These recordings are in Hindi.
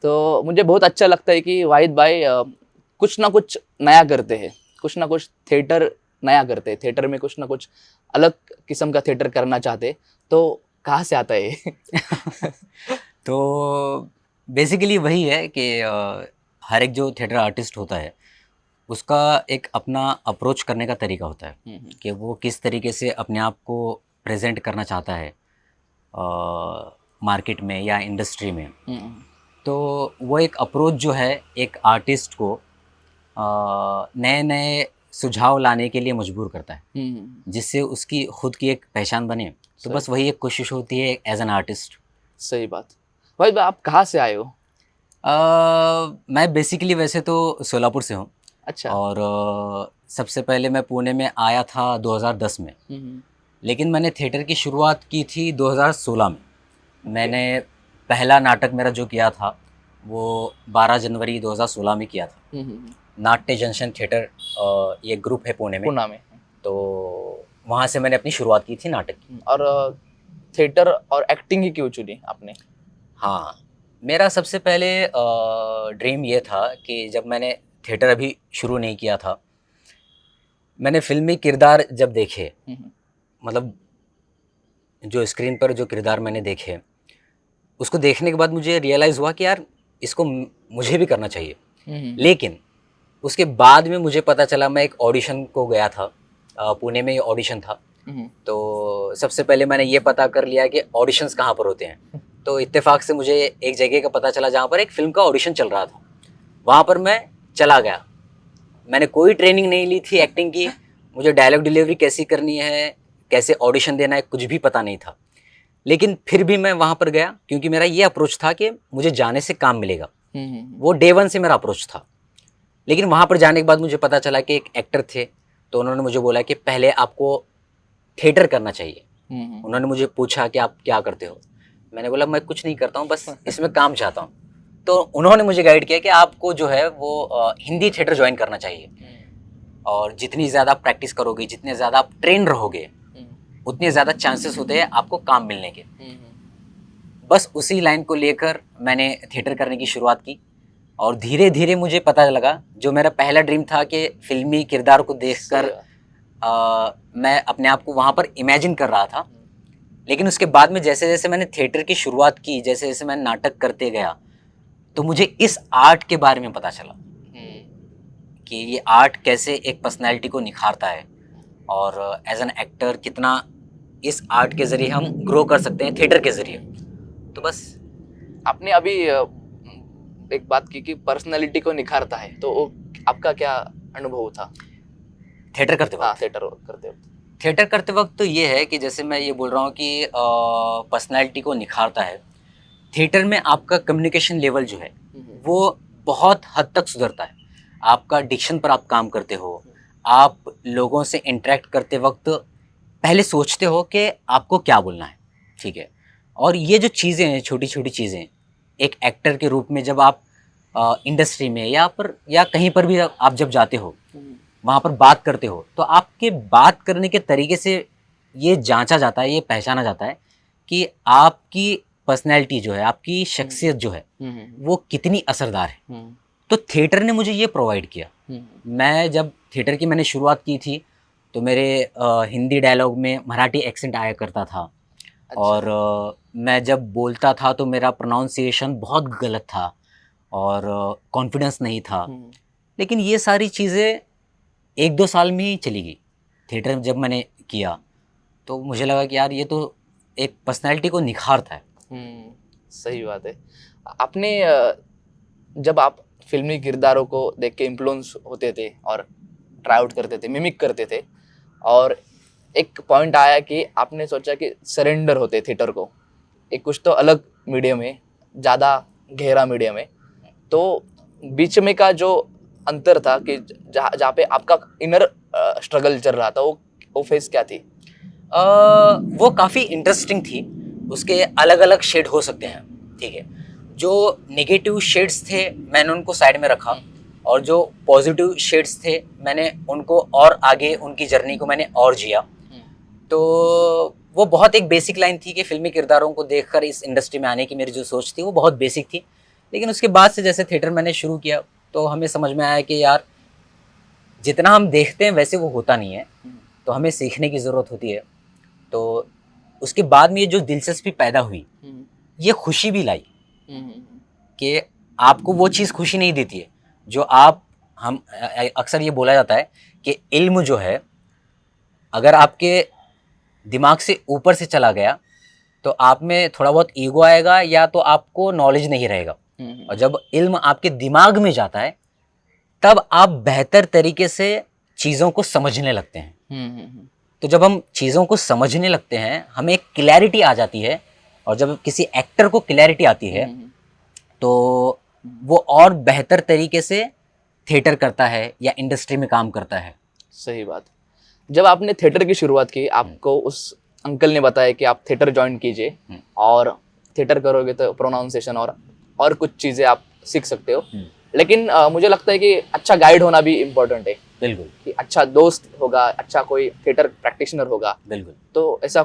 तो मुझे बहुत अच्छा लगता है कि वाहिद भाई कुछ ना कुछ नया करते हैं, कुछ ना कुछ थिएटर नया करते हैं, थिएटर में कुछ ना कुछ अलग किस्म का थिएटर करना चाहते हैं। तो कहाँ से आता है ये? तो बेसिकली वही है कि हर एक जो थिएटर आर्टिस्ट होता है उसका एक अपना अप्रोच करने का तरीका होता है कि वो किस तरीके से अपने आप को प्रेजेंट करना चाहता है मार्केट में या इंडस्ट्री में। तो वो एक अप्रोच जो है एक आर्टिस्ट को नए नए सुझाव लाने के लिए मजबूर करता है, जिससे उसकी खुद की एक पहचान बने। तो बस वही एक कोशिश होती है एज एन आर्टिस्ट। सही बात। भाई आप कहाँ से आए हो? मैं बेसिकली वैसे तो सोलापुर से हूँ। अच्छा। और सबसे पहले मैं पुणे में आया था 2010 में, लेकिन मैंने थिएटर की शुरुआत की थी 2016 में। मैंने पहला नाटक मेरा जो किया था वो 12 जनवरी 2016 में किया था। नाट्य जंक्शन थिएटर ये ग्रुप है पुणे में, पुणे में। तो वहाँ से मैंने अपनी शुरुआत की थी नाटक की। और थिएटर और एक्टिंग ही क्यों चुनी आपने? हाँ, मेरा सबसे पहले ड्रीम ये था कि जब मैंने थिएटर अभी शुरू नहीं किया था, मैंने फिल्मी किरदार जब देखे, मतलब जो स्क्रीन पर जो किरदार मैंने देखे, उसको देखने के बाद मुझे रियलाइज़ हुआ कि यार इसको मुझे भी करना चाहिए। लेकिन उसके बाद में मुझे पता चला, मैं एक ऑडिशन को गया था, पुणे में ऑडिशन था। तो सबसे पहले मैंने ये पता कर लिया कि ऑडिशंस कहाँ पर होते हैं। तो इत्तेफाक से मुझे एक जगह का पता चला जहाँ पर एक फ़िल्म का ऑडिशन चल रहा था। वहाँ पर मैं चला गया। मैंने कोई ट्रेनिंग नहीं ली थी एक्टिंग की, मुझे डायलॉग डिलीवरी कैसी करनी है, कैसे ऑडिशन देना है, कुछ भी पता नहीं था। लेकिन फिर भी मैं वहाँ पर गया क्योंकि मेरा ये अप्रोच था कि मुझे जाने से काम मिलेगा। वो डे वन से मेरा अप्रोच था। लेकिन वहाँ पर जाने के बाद मुझे पता चला कि एक एक्टर थे, तो उन्होंने मुझे बोला कि पहले आपको थिएटर करना चाहिए। उन्होंने मुझे पूछा कि आप क्या करते हो। मैंने बोला मैं कुछ नहीं करता हूँ, बस इसमें काम चाहता हूँ। तो उन्होंने मुझे गाइड किया कि आपको जो है वो हिंदी थिएटर ज्वाइन करना चाहिए, और जितनी ज़्यादा आप प्रैक्टिस करोगे, जितने ज़्यादा आप ट्रेन रहोगे, उतने ज़्यादा चांसेस होते हैं आपको काम मिलने के। बस उसी लाइन को लेकर मैंने थिएटर करने की शुरुआत की, और धीरे धीरे मुझे पता लगा, जो मेरा पहला ड्रीम था कि फिल्मी किरदार को देखकर मैं अपने आप को वहाँ पर इमेजिन कर रहा था। लेकिन उसके बाद में जैसे जैसे मैंने थिएटर की शुरुआत की, जैसे जैसे मैं नाटक करते गया, तो मुझे इस आर्ट के बारे में पता चला कि ये आर्ट कैसे एक पर्सनैलिटी को निखारता है, और एज एन एक्टर कितना इस आर्ट के ज़रिए हम ग्रो कर सकते हैं थिएटर के ज़रिए। तो बस आपने अभी एक बात की कि पर्सनालिटी को निखारता है, तो आपका क्या अनुभव था थिएटर करते वक्त? थिएटर करते वक्त तो ये है कि जैसे मैं ये बोल रहा हूँ कि पर्सनैलिटी को निखारता है, थिएटर में आपका कम्युनिकेशन लेवल जो है वो बहुत हद तक सुधरता है। आपका डिक्शन पर आप काम करते हो, आप लोगों से इंटरेक्ट करते वक्त पहले सोचते हो कि आपको क्या बोलना है, ठीक है। और ये जो चीज़ें हैं, छोटी छोटी चीज़ें, एक एक्टर के रूप में जब आप इंडस्ट्री में या कहीं पर भी आप जब जाते हो, वहाँ पर बात करते हो, तो आपके बात करने के तरीके से ये जांचा जाता है, ये पहचाना जाता है कि आपकी पर्सनैलिटी जो है, आपकी शख्सियत जो है वो कितनी असरदार है। तो थिएटर ने मुझे ये प्रोवाइड किया। मैं जब थिएटर की मैंने शुरुआत की थी, तो मेरे हिंदी डायलॉग में मराठी एक्सेंट आया करता था। अच्छा। और मैं जब बोलता था तो मेरा प्रोनाउंसिएशन बहुत गलत था, और कॉन्फिडेंस नहीं था। लेकिन ये सारी चीज़ें 1-2 साल में ही चली गई। थिएटर में जब मैंने किया तो मुझे लगा कि यार ये तो एक पर्सनैलिटी को निखारता है। सही बात है। आपने जब आप फिल्मी किरदारों को देख के इन्फ्लुएंस होते थे और ट्राई आउट करते थे, मिमिक करते थे, और एक पॉइंट आया कि आपने सोचा कि सरेंडर होते थिएटर को, एक कुछ तो अलग मीडियम है, ज़्यादा गहरा मीडियम है। तो बीच में का जो अंतर था कि जहाँ पे आपका इनर स्ट्रगल चल रहा था, वो फेस क्या थी? वो काफ़ी इंटरेस्टिंग थी। उसके अलग अलग शेड हो सकते हैं, ठीक है। जो नेगेटिव शेड्स थे मैंने उनको साइड में रखा, और जो पॉजिटिव शेड्स थे मैंने उनको और आगे उनकी जर्नी को मैंने और जिया। तो वो बहुत एक बेसिक लाइन थी कि फिल्मी किरदारों को देखकर इस इंडस्ट्री में आने की मेरी जो सोच थी वो बहुत बेसिक थी। लेकिन उसके बाद से जैसे थिएटर मैंने शुरू किया तो हमें समझ में आया कि यार जितना हम देखते हैं वैसे वो होता नहीं है, तो हमें सीखने की ज़रूरत होती है। तो उसके बाद में ये जो दिलचस्पी पैदा हुई, ये खुशी भी लाई कि आपको वो चीज़ खुशी नहीं देती है जो आप हम अक्सर ये बोला जाता है कि इल्म जो है अगर आपके दिमाग से ऊपर से चला गया तो आप में थोड़ा बहुत ईगो आएगा या तो आपको नॉलेज नहीं रहेगा। और जब इल्म आपके दिमाग में जाता है तब आप बेहतर तरीके से चीज़ों को समझने लगते हैं। तो जब हम चीज़ों को समझने लगते हैं हमें एक क्लैरिटी आ जाती है, और जब किसी एक्टर को क्लैरिटी आती है तो वो और बेहतर तरीके से थिएटर करता है या इंडस्ट्री में काम करता है। सही बात। जब आपने थिएटर की शुरुआत की, आपको उस अंकल ने बताया कि आप थिएटर ज्वाइन कीजिए और थिएटर करोगे तो प्रोनाउंसिएशन और कुछ चीज़ें आप सीख सकते हो। लेकिन मुझे लगता है कि अच्छा गाइड होना भी इम्पोर्टेंट है। बिल्कुल। कि अच्छा दोस्त होगा, अच्छा कोई थिएटर प्रैक्टिशनर होगा। बिल्कुल। तो ऐसा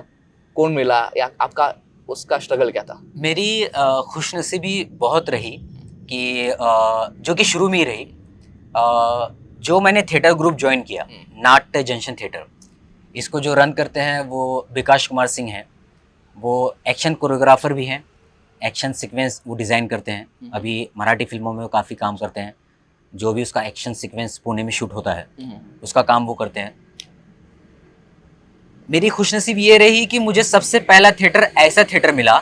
कौन मिला या आपका उसका स्ट्रगल क्या था? मेरी खुशनसीबी बहुत रही कि जो कि शुरू में ही रही। जो मैंने थिएटर ग्रुप ज्वाइन किया, नाट्य जंक्शन थिएटर, इसको जो रन करते हैं वो विकास कुमार सिंह हैं। वो एक्शन कोरियोग्राफर भी हैं, एक्शन सीक्वेंस वो डिज़ाइन करते हैं। अभी मराठी फिल्मों में वो काफ़ी काम करते हैं। जो भी उसका एक्शन सीक्वेंस पुणे में शूट होता है उसका काम वो करते हैं। मेरी खुशनसीब ये रही कि मुझे सबसे पहला थिएटर ऐसा थिएटर मिला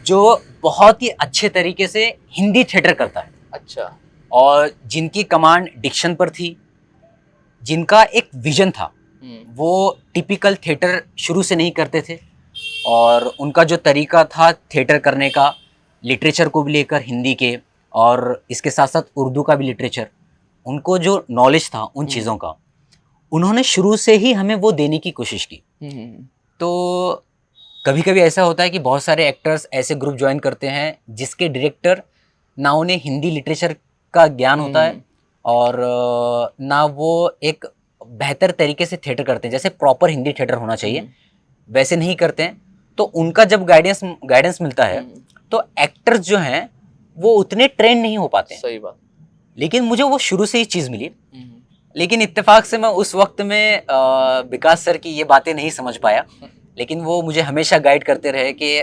जो बहुत ही अच्छे तरीके से हिंदी थिएटर करता है। अच्छा। और जिनकी कमांड डिक्शन पर थी, जिनका एक विजन था। वो टिपिकल थिएटर शुरू से नहीं करते थे और उनका जो तरीका था थिएटर करने का, लिटरेचर को भी लेकर हिंदी के और इसके साथ साथ उर्दू का भी लिटरेचर, उनको जो नॉलेज था उन चीज़ों का, उन्होंने शुरू से ही हमें वो देने की कोशिश की। तो कभी कभी ऐसा होता है कि बहुत सारे एक्टर्स ऐसे ग्रुप ज्वाइन करते हैं जिसके डायरेक्टर ना उन्हें हिंदी लिटरेचर का ज्ञान होता है और ना वो एक बेहतर तरीके से थिएटर करते हैं, जैसे प्रॉपर हिंदी थिएटर होना चाहिए वैसे नहीं करते हैं। तो उनका जब गाइडेंस मिलता है तो एक्टर्स जो हैं वो उतने ट्रेन नहीं हो पाते हैं। सही बात। लेकिन मुझे वो शुरू से ही चीज़ मिली। लेकिन इत्तेफाक से मैं उस वक्त में विकास सर की ये बातें नहीं समझ पाया, लेकिन वो मुझे हमेशा गाइड करते रहे कि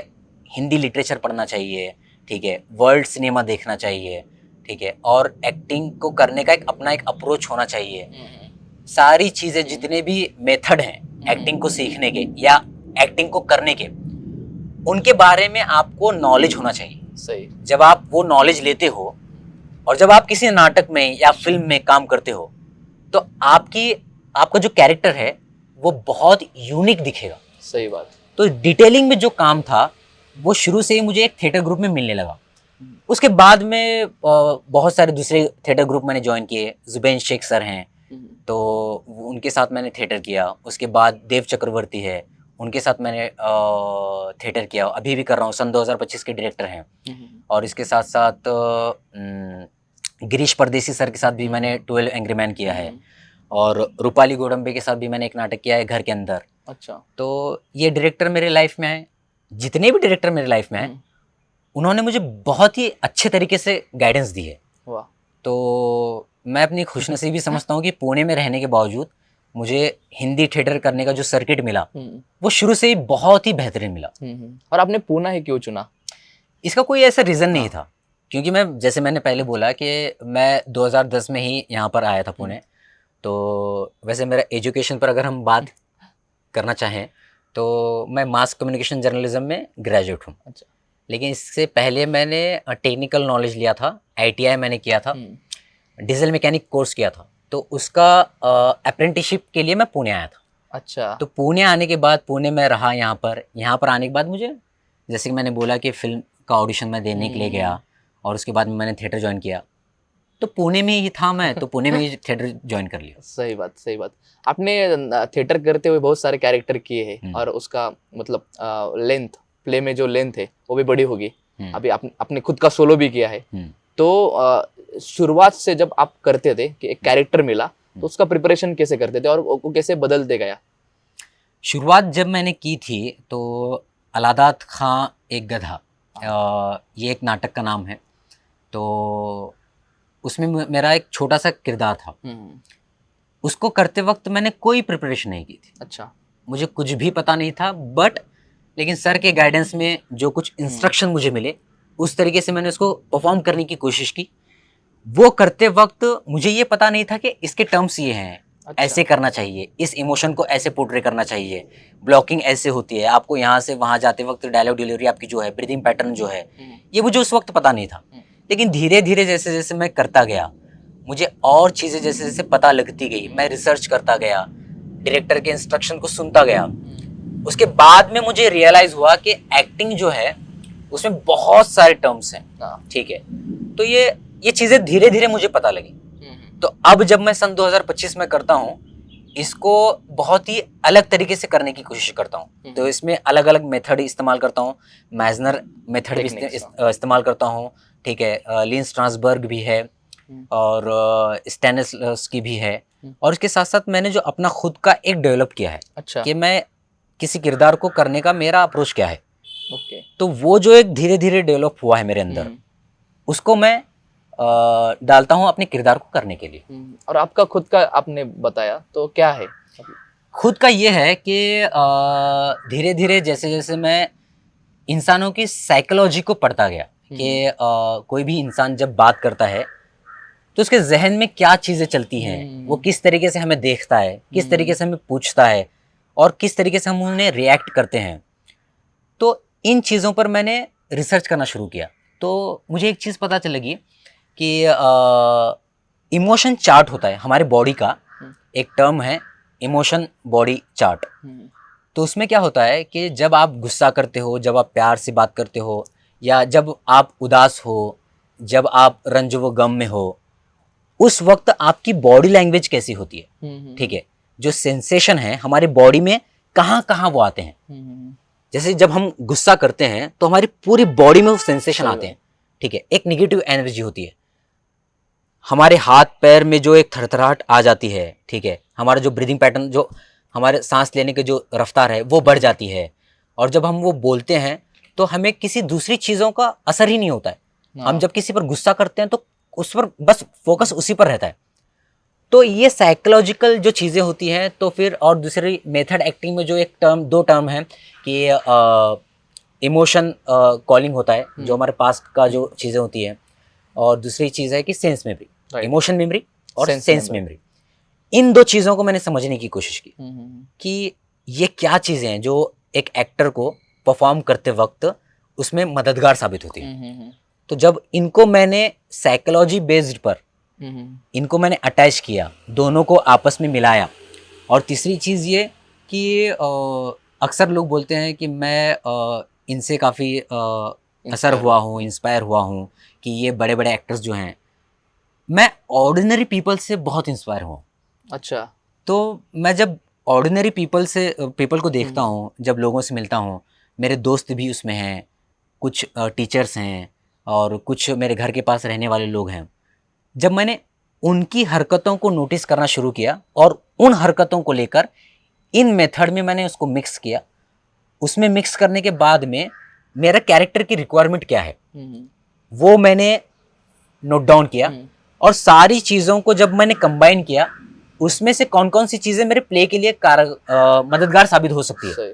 हिंदी लिटरेचर पढ़ना चाहिए, ठीक है, वर्ल्ड सिनेमा देखना चाहिए, ठीक है, और एक्टिंग को करने का अपना एक अप्रोच होना चाहिए। सारी चीज़ें जितने भी मेथड हैं एक्टिंग को सीखने के या एक्टिंग को करने के, उनके बारे में आपको नॉलेज होना चाहिए। सही। जब आप वो नॉलेज लेते हो और जब आप किसी नाटक में या फिल्म में काम करते हो तो आपका जो कैरेक्टर है वो बहुत यूनिक दिखेगा। सही बात। तो डिटेलिंग में जो काम था वो शुरू से ही मुझे एक थिएटर ग्रुप में मिलने लगा। उसके बाद में बहुत सारे दूसरे थिएटर ग्रुप मैंने ज्वाइन किए। जुबैन शेख सर हैं तो उनके साथ मैंने थिएटर किया। उसके बाद देव चक्रवर्ती है, उनके साथ मैंने थिएटर किया, अभी भी कर रहा हूँ, सन 2025 के डायरेक्टर हैं। और इसके साथ साथ गिरीश परदेसी सर के साथ भी मैंने 12 एंग्री मैन किया है और रूपाली गोडंबे के साथ भी मैंने एक नाटक किया है, घर के अंदर। अच्छा। तो ये डायरेक्टर मेरे लाइफ में आए, जितने भी डायरेक्टर मेरे लाइफ में आए उन्होंने मुझे बहुत ही अच्छे तरीके से गाइडेंस दी है। वाह। तो मैं अपनी खुशनसीबी समझता हूँ कि पुणे में रहने के बावजूद मुझे हिंदी थिएटर करने का जो सर्किट मिला वो शुरू से ही बहुत ही बेहतरीन मिला। और आपने पुणे ही क्यों चुना? इसका कोई ऐसा रीज़न नहीं था, क्योंकि मैं जैसे मैंने पहले बोला कि मैं 2010 में ही यहाँ पर आया था पुणे। तो वैसे मेरा एजुकेशन पर अगर हम बात करना चाहें तो मैं मास कम्युनिकेशन जर्नलिज्म में ग्रेजुएट हूँ। अच्छा। लेकिन इससे पहले मैंने टेक्निकल नॉलेज लिया था, ITI मैंने किया था, डीजल मैकेनिक कोर्स किया था। तो उसका अप्रेंटिसशिप के लिए मैं पुणे आया था। अच्छा। तो पुणे आने के बाद पुणे में रहा, यहाँ पर आने के बाद मुझे, जैसे कि मैंने बोला कि फिल्म का ऑडिशन मैं देने के लिए गया और उसके बाद में मैंने थिएटर ज्वाइन किया। तो पुणे में ही था मैं, तो पुणे में ही थिएटर ज्वाइन कर लिया। सही बात, सही बात। आपने थिएटर करते हुए बहुत सारे कैरेक्टर किए हैं और उसका मतलब लेंथ, प्ले में जो लेंथ है वो भी बड़ी होगी। अभी आपने खुद का सोलो भी किया है। तो शुरुआत से जब आप करते थे कि एक कैरेक्टर मिला तो उसका प्रिपरेशन कैसे करते थे और वो कैसे बदलते गया? शुरुआत जब मैंने की थी तो अलादात खां एक गधा, ये एक नाटक का नाम है। तो उसमें मेरा एक छोटा सा किरदार था। हम्म। उसको करते वक्त मैंने कोई प्रिपरेशन नहीं की थी, अच्छा। मुझे कुछ भी पता नहीं था, बट लेकिन सर के गाइडेंस में जो कुछ इंस्ट्रक्शन मुझे मिले उस तरीके से मैंने उसको परफॉर्म करने की कोशिश की। वो करते वक्त मुझे ये पता नहीं था कि इसके टर्म्स ये हैं, अच्छा। ऐसे करना चाहिए, इस इमोशन को ऐसे पोर्ट्रे करना चाहिए, ब्लॉकिंग ऐसे होती है, आपको यहाँ से वहाँ जाते वक्त डायलॉग डिलीवरी आपकी जो है, ब्रीदिंग पैटर्न जो है, ये मुझे उस वक्त पता नहीं था। लेकिन धीरे धीरे जैसे जैसे मैं करता गया, मुझे और चीज़ें जैसे जैसे पता लगती गई, मैं रिसर्च करता गया, डायरेक्टर के इंस्ट्रक्शन को सुनता गया। उसके बाद में मुझे रियलाइज हुआ कि एक्टिंग जो है उसमें बहुत सारे टर्म्स हैं, ठीक है। तो ये चीज़ें धीरे धीरे मुझे पता लगी। तो अब जब मैं सन 2025 में करता हूँ, इसको बहुत ही अलग तरीके से करने की कोशिश करता हूँ। तो इसमें अलग अलग मेथड इस्तेमाल करता हूँ, मैजनर मेथड भी इस्तेमाल करता हूँ, ठीक है, लिन स्ट्रासबर्ग भी है और स्टैनिस्लॉवस्की भी है। और इसके साथ साथ मैंने जो अपना खुद का एक डेवलप किया है, अच्छा। कि मैं किसी किरदार को करने का मेरा अप्रोच क्या है। ओके। तो वो जो एक धीरे धीरे डेवलप हुआ है मेरे अंदर, उसको मैं डालता हूँ अपने किरदार को करने के लिए। और आपका खुद का आपने बताया, तो क्या है? खुद का ये है कि धीरे धीरे जैसे जैसे मैं इंसानों की साइकोलॉजी को पढ़ता गया कि कोई भी इंसान जब बात करता है तो उसके जहन में क्या चीज़ें चलती हैं, वो किस तरीके से हमें देखता है, किस तरीके से हमें पूछता है और किस तरीके से हम उन्हें रिएक्ट करते हैं। तो इन चीज़ों पर मैंने रिसर्च करना शुरू किया। तो मुझे एक चीज़ पता चल लगी कि इमोशन चार्ट होता है हमारे बॉडी का, एक टर्म है इमोशन बॉडी चार्ट। तो उसमें क्या होता है कि जब आप गुस्सा करते हो, जब आप प्यार से बात करते हो, या जब आप उदास हो, जब आप रंज व गम में हो, उस वक्त आपकी बॉडी लैंग्वेज कैसी होती है, ठीक है। जो सेंसेशन है हमारी बॉडी में कहाँ कहाँ वो आते हैं। जैसे जब हम गुस्सा करते हैं तो हमारी पूरी बॉडी में वो सेंसेशन आते हैं, ठीक है। एक नेगेटिव एनर्जी होती है, हमारे हाथ पैर में जो एक थरथराहट आ जाती है, ठीक है। हमारा जो ब्रीदिंग पैटर्न, जो हमारे सांस लेने की जो रफ्तार है वो बढ़ जाती है। और जब हम वो बोलते हैं तो हमें किसी दूसरी चीज़ों का असर ही नहीं होता है। हम जब किसी पर गुस्सा करते हैं तो उस पर बस फोकस उसी पर रहता है। तो ये साइकोलॉजिकल जो चीज़ें होती हैं। तो फिर और दूसरी मेथड एक्टिंग में जो एक टर्म, दो टर्म है कि इमोशन कॉलिंग होता है, जो हमारे पास्ट का जो चीज़ें होती हैं, और दूसरी चीज़ है कि सेंस मेमोरी, इमोशन मेमोरी और सेंस मेमोरी। इन दो चीज़ों को मैंने समझने की कोशिश की कि ये क्या चीज़ें हैं जो एक एक्टर को परफॉर्म करते वक्त उसमें मददगार साबित होती है। तो जब इनको मैंने साइकोलॉजी बेस्ड पर इनको मैंने अटैच किया, दोनों को आपस में मिलाया। और तीसरी चीज़ ये कि अक्सर लोग बोलते हैं कि मैं इनसे काफ़ी असर हुआ हूँ, इंस्पायर हुआ हूँ कि ये बड़े बड़े एक्टर्स जो हैं, मैं ऑर्डिनरी पीपल से बहुत इंस्पायर हुआ। अच्छा। तो मैं जब ऑर्डिनरी पीपल को देखता हूँ, जब लोगों से मिलता हूँ, मेरे दोस्त भी उसमें हैं, कुछ टीचर्स हैं और कुछ मेरे घर के पास रहने वाले लोग हैं। जब मैंने उनकी हरकतों को नोटिस करना शुरू किया और उन हरकतों को लेकर इन मेथड में मैंने उसको मिक्स किया, उसमें मिक्स करने के बाद में मेरा कैरेक्टर की रिक्वायरमेंट क्या है वो मैंने नोट डाउन किया। और सारी चीज़ों को जब मैंने कंबाइन किया, उसमें से कौन कौन सी चीज़ें मेरे प्ले के लिए मददगार साबित हो सकती है,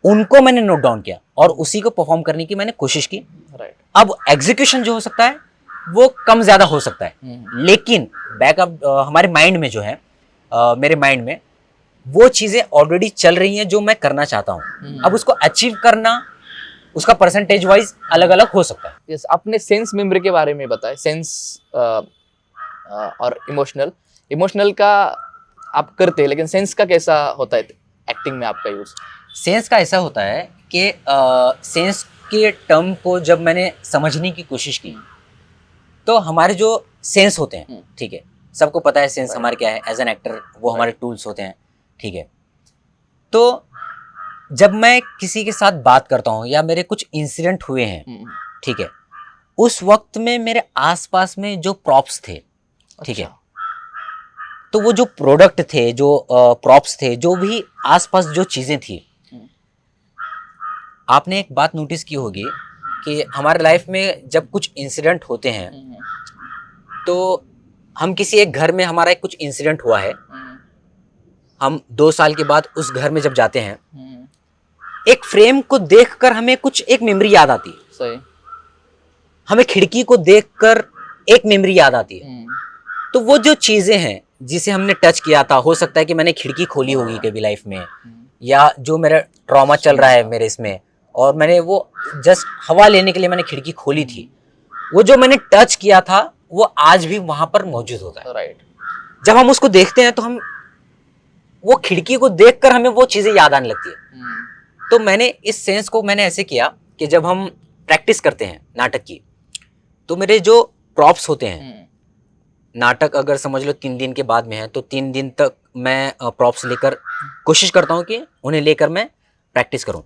उनको मैंने नोट डाउन किया और उसी को परफॉर्म करने की मैंने कोशिश की। अब एग्जीक्यूशन जो हो सकता है वो कम ज़्यादा हो सकता है, लेकिन बैकअप हमारे माइंड में जो है, मेरे माइंड में वो चीज़ें ऑलरेडी चल रही हैं जो मैं करना चाहता हूँ। अब उसको अचीव करना, उसका परसेंटेज वाइज अलग अलग हो सकता है। यस, आपने सेंस मेमोरी के बारे में बताया। सेंस और इमोशनल का आप करते हैं, लेकिन सेंस का कैसा होता है एक्टिंग में आपका यूज? सेंस का ऐसा होता है कि सेंस के टर्म को जब मैंने समझने की कोशिश की, तो हमारे जो सेंस होते हैं, ठीक है, सबको पता है सेंस हमारे क्या है एज एन एक्टर, वो हमारे टूल्स होते हैं, ठीक है। तो जब मैं किसी के साथ बात करता हूँ या मेरे कुछ इंसिडेंट हुए हैं, ठीक है, उस वक्त में मेरे आसपास में जो प्रॉप्स थे, ठीक है, तो वो जो प्रोडक्ट थे, जो प्रॉप्स थे, जो भी आसपास जो चीज़ें थी, आपने एक बात नोटिस की होगी कि हमारे लाइफ में जब कुछ इंसिडेंट होते हैं तो हम किसी एक घर में, हमारा एक कुछ इंसिडेंट हुआ है, हम 2 साल के बाद उस घर में जब जाते हैं, एक फ्रेम को देखकर हमें कुछ एक मेमोरी याद आती है। सही। हमें खिड़की को देखकर एक मेमोरी याद आती है। तो वो जो चीजें हैं जिसे हमने टच किया था, हो सकता है कि मैंने खिड़की खोली होगी कभी लाइफ में, या जो मेरा ट्रॉमा चल रहा है मेरे इसमें, और मैंने वो जस्ट हवा लेने के लिए मैंने खिड़की खोली थी, वो जो मैंने टच किया था वो आज भी वहां पर मौजूद होता है। राइट। जब हम उसको देखते हैं तो हम वो खिड़की को देखकर हमें वो चीजें याद आने लगती है। तो मैंने इस सेंस को मैंने ऐसे किया कि जब हम प्रैक्टिस करते हैं नाटक की, तो मेरे जो प्रॉप्स होते हैं, नाटक अगर समझ लो 3 दिन के बाद में है, तो 3 दिन तक मैं प्रॉप्स लेकर कोशिश करता हूँ कि उन्हें लेकर मैं प्रैक्टिस करूँ।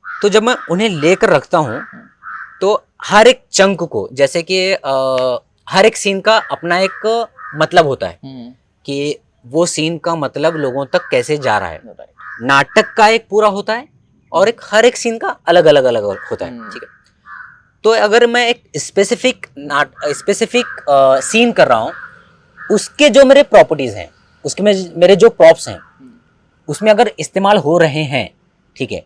तो जब मैं उन्हें लेकर रखता हूँ तो हर एक चंक को, जैसे कि हर एक सीन का अपना एक मतलब होता है कि वो सीन का मतलब लोगों तक कैसे जा रहा है। नाटक का एक पूरा होता है और एक हर एक सीन का अलग अलग होता है। ठीक है। तो अगर मैं एक स्पेसिफिक सीन कर रहा हूँ, उसके जो मेरे प्रॉपर्टीज हैं, उसके में मेरे जो प्रॉप्स हैं, उसमें अगर इस्तेमाल हो रहे हैं, ठीक है,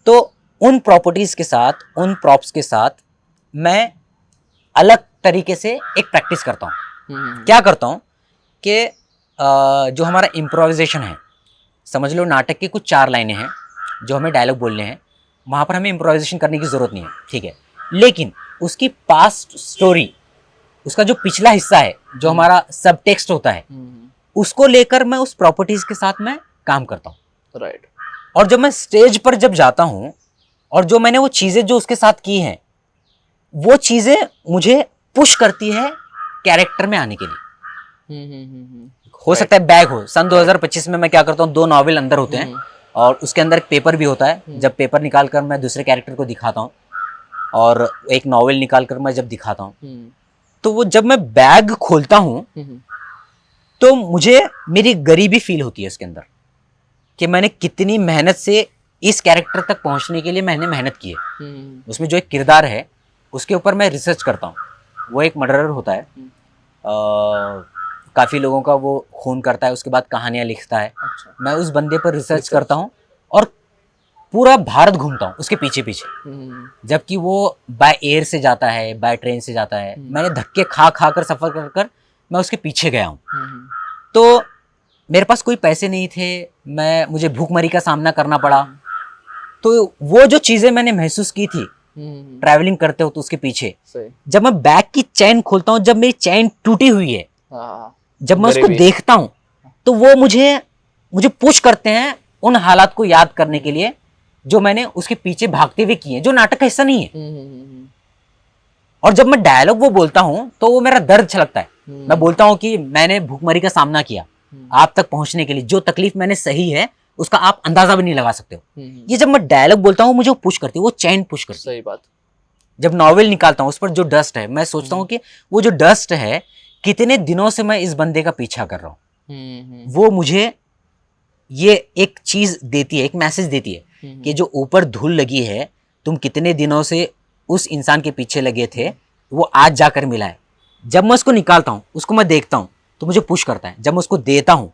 तो उन प्रॉपर्टीज के साथ, उन प्रॉप्स के साथ मैं अलग तरीके से एक प्रैक्टिस करता हूँ। क्या करता हूँ कि जो हमारा इम्प्रोवाइजेशन है, समझ लो नाटक की कुछ 4 लाइनें हैं जो हमें डायलॉग बोलने हैं, वहाँ पर हमें इम्प्रोवाइजेशन करने की ज़रूरत नहीं है, ठीक है, लेकिन उसकी पास्ट स्टोरी, उसका जो पिछला हिस्सा है, जो हमारा सब टेक्स्ट होता है, उसको लेकर मैं उस प्रॉपर्टीज के साथ मैं काम करता हूँ। राइट। और जब मैं स्टेज पर जब जाता हूँ और जो मैंने वो चीज़ें जो उसके साथ की हैं, वो चीज़ें मुझे पुश करती है कैरेक्टर में आने के लिए। हो सकता है बैग हो, सन 2025 में मैं क्या करता हूँ, 2 नॉवेल अंदर होते हैं और उसके अंदर एक पेपर भी होता है। जब पेपर निकाल कर मैं दूसरे कैरेक्टर को दिखाता हूँ और एक नॉवेल निकाल कर मैं जब दिखाता हूँ, तो वो जब मैं बैग खोलता हूँ तो मुझे मेरी गरीबी फील होती है उसके अंदर, कि मैंने कितनी मेहनत से इस कैरेक्टर तक पहुंचने के लिए मैंने मेहनत की है। उसमें जो एक किरदार है उसके ऊपर मैं रिसर्च करता हूँ। वो एक मर्डरर होता है, काफ़ी लोगों का वो खून करता है, उसके बाद कहानियाँ लिखता है। अच्छा। मैं उस बंदे पर रिसर्च करता हूँ और पूरा भारत घूमता हूँ उसके पीछे पीछे, जबकि वो बाय एयर से जाता है, बाय ट्रेन से जाता है। मैंने धक्के खा खा कर सफ़र कर कर मैं उसके पीछे गया हूँ। तो मेरे पास कोई पैसे नहीं थे, मुझे भूखमरी का सामना करना पड़ा। तो वो जो चीज़ें मैंने महसूस की थी ट्रैवलिंग करते हो तो उसके पीछे, जब मैं बैग की चैन खोलता हूँ, जब मेरी चैन टूटी हुई है, जब मैं उसको देखता हूँ, तो वो मुझे पुश करते हैं उन हालात को याद करने के लिए जो मैंने उसके पीछे भागते हुए किए, जो नाटक का हिस्सा नहीं है। और जब मैं डायलॉग वो बोलता हूँ तो वो मेरा दर्द छलकता है। मैं बोलता हूँ कि मैंने भूखमरी का सामना किया आप तक पहुंचने के लिए, जो तकलीफ मैंने सही है उसका आप अंदाजा भी नहीं लगा सकते हो। ये जब मैं डायलॉग बोलता हूँ मुझे वो पुश करती है, वो चैन पुश करती है। सही बात। जब नॉवेल निकालता हूँ उस पर जो डस्ट है, मैं सोचता हूँ कि वो जो डस्ट है, कितने दिनों से मैं इस बंदे का पीछा कर रहा हूँ। वो मुझे ये एक चीज देती है, एक मैसेज देती है कि जो ऊपर धूल लगी है, तुम कितने दिनों से उस इंसान के पीछे लगे थे, वो आज जाकर मिला है। जब मैं उसको निकालता हूँ, उसको मैं देखता हूँ तो मुझे पुश करता है। जब मैं उसको देता हूँ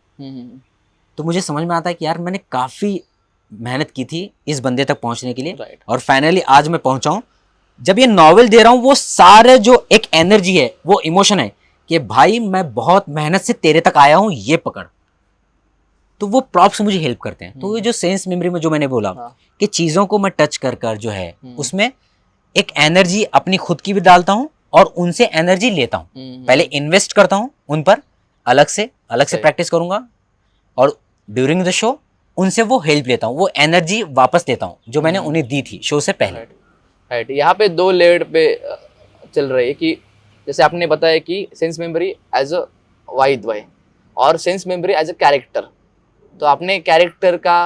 तो मुझे समझ में आता है कि यार मैंने काफ़ी मेहनत की थी इस बंदे तक पहुँचने के लिए, और फाइनली आज मैं पहुँचा हूँ। जब ये नॉवेल दे रहा हूँ, वो सारे जो एक एनर्जी है, वो इमोशन है कि भाई मैं बहुत मेहनत से तेरे तक आया हूँ, ये पकड़। तो वो प्रॉप्स मुझे हेल्प करते हैं। तो ये जो सेंस मेमोरी में जो मैंने बोला कि चीज़ों को मैं टच कर कर जो है उसमें एक एनर्जी अपनी खुद की भी डालता हूँ और उनसे एनर्जी लेता हूँ। पहले इन्वेस्ट करता हूँ उन पर, अलग से प्रैक्टिस करूँगा, और ड्यूरिंग द शो उनसे वो हेल्प लेता हूँ, वो एनर्जी वापस देता हूँ जो मैंने उन्हें दी थी शो से पहले। राइट। यहाँ पे 2 लेयर पे चल रही है कि जैसे आपने बताया कि sense memory as a wide way और sense memory as a character. तो आपने कैरेक्टर का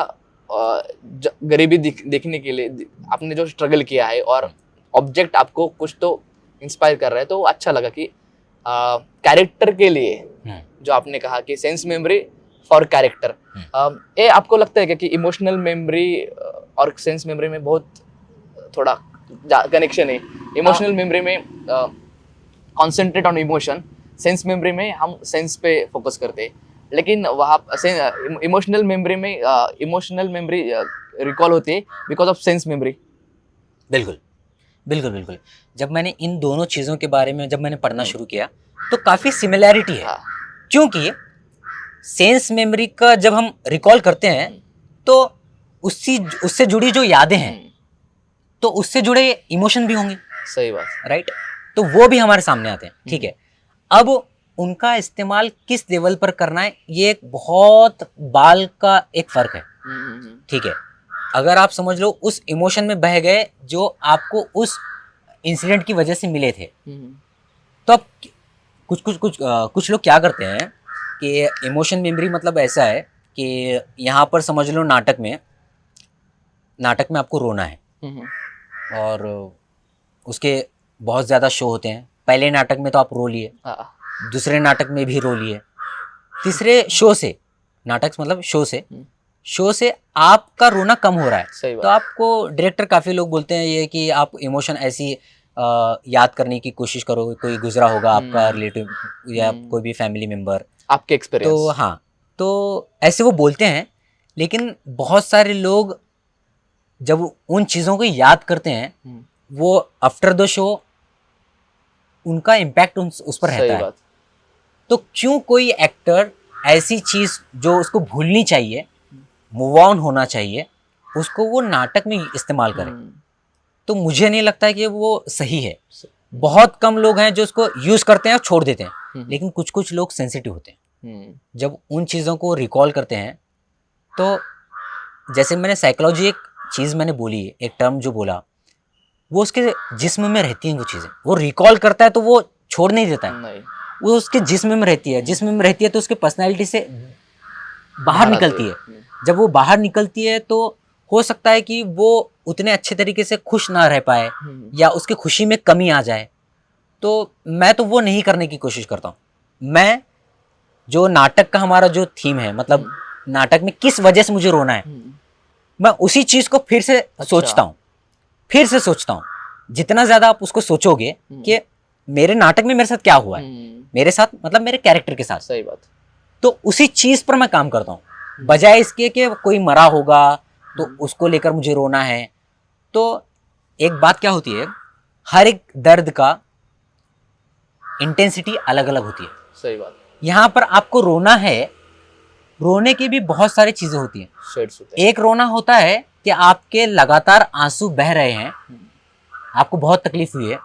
गरीबी देखने के लिए आपने जो स्ट्रगल किया है और ऑब्जेक्ट आपको कुछ तो इंस्पायर कर रहा है, तो वो अच्छा लगा कि कैरेक्टर के लिए जो आपने कहा कि सेंस मेमोरी फॉर कैरेक्टर। ये आपको लगता है कि इमोशनल मेमोरी और सेंस मेमोरी में बहुत थोड़ा कनेक्शन है। इमोशनल मेमोरी में concentrate on emotion, sense memory में हम सेंस पे फोकस करते हैं, लेकिन वहाँ इमोशनल मेमोरी रिकॉल होती है बिकॉज ऑफ सेंस मेमोरी। बिल्कुल बिल्कुल बिल्कुल। जब मैंने इन दोनों चीज़ों के बारे में जब मैंने पढ़ना शुरू किया तो काफ़ी सिमिलैरिटी है, हाँ, क्योंकि सेंस मेमोरी का जब हम रिकॉल करते हैं तो उससे जुड़ी जो यादें हैं तो उससे जुड़े इमोशन भी होंगे, सही बात। राइट? तो वो भी हमारे सामने आते हैं, ठीक है। अब उनका इस्तेमाल किस लेवल पर करना है, ये एक बहुत बाल का एक फ़र्क है, ठीक है। अगर आप समझ लो उस इमोशन में बह गए जो आपको उस इंसिडेंट की वजह से मिले थे, तो अब कुछ लोग क्या करते हैं कि इमोशन मेमोरी मतलब ऐसा है कि यहाँ पर समझ लो नाटक में आपको रोना है और उसके बहुत ज़्यादा शो होते हैं। पहले नाटक में तो आप रो लिए, हाँ, दूसरे नाटक में भी रो लिए, तीसरे शो से, नाटक मतलब शो से आपका रोना कम हो रहा है। सही तो बात। आपको डायरेक्टर काफ़ी लोग बोलते हैं ये कि आप इमोशन ऐसी याद करने की कोशिश करो, कोई गुजरा होगा आपका रिलेटिव या कोई भी फैमिली मेम्बर, आपके तो एक्सपीरियंस। हाँ, तो ऐसे वो बोलते हैं। लेकिन बहुत सारे लोग जब उन चीज़ों को याद करते हैं वो आफ्टर द शो उनका इम्पैक्ट उस पर रहता सही है। बात। तो क्यों कोई एक्टर ऐसी चीज़ जो उसको भूलनी चाहिए, मूव ऑन होना चाहिए, उसको वो नाटक में इस्तेमाल करे? तो मुझे नहीं लगता है कि वो सही है। बहुत कम लोग हैं जो उसको यूज़ करते हैं और छोड़ देते हैं, लेकिन कुछ लोग सेंसिटिव होते हैं। जब उन चीज़ों को रिकॉल करते हैं तो जैसे मैंने साइकोलॉजी एक चीज़ मैंने बोली, एक टर्म जो बोला, वो उसके जिस्म में रहती हैं वो चीज़ें। वो रिकॉल करता है तो वो छोड़ नहीं देता है, नहीं, वो उसके जिस्म में रहती है। जिस्म में रहती है तो उसके पर्सनैलिटी से बाहर निकलती है। जब वो बाहर निकलती है तो हो सकता है कि वो उतने अच्छे तरीके से खुश ना रह पाए या उसकी खुशी में कमी आ जाए। तो मैं तो वो नहीं करने की कोशिश करता हूँ। मैं जो नाटक का हमारा जो थीम है, मतलब नाटक में किस वजह से मुझे रोना है, मैं उसी चीज़ को फिर से सोचता हूँ। जितना ज़्यादा आप उसको सोचोगे कि मेरे नाटक में मेरे साथ क्या हुआ है, मेरे साथ मतलब मेरे कैरेक्टर के साथ, सही बात। तो उसी चीज़ पर मैं काम करता हूँ, बजाय इसके कि कोई मरा होगा तो उसको लेकर मुझे रोना है। तो एक बात क्या होती है, हर एक दर्द का इंटेंसिटी अलग अलग होती है। सही बात। यहाँ पर आपको रोना है, रोने की भी बहुत सारी चीज़ें होती हैं। शेड्स होते हैं। एक रोना होता है कि आपके लगातार आंसू बह रहे हैं, आपको बहुत तकलीफ हुई है।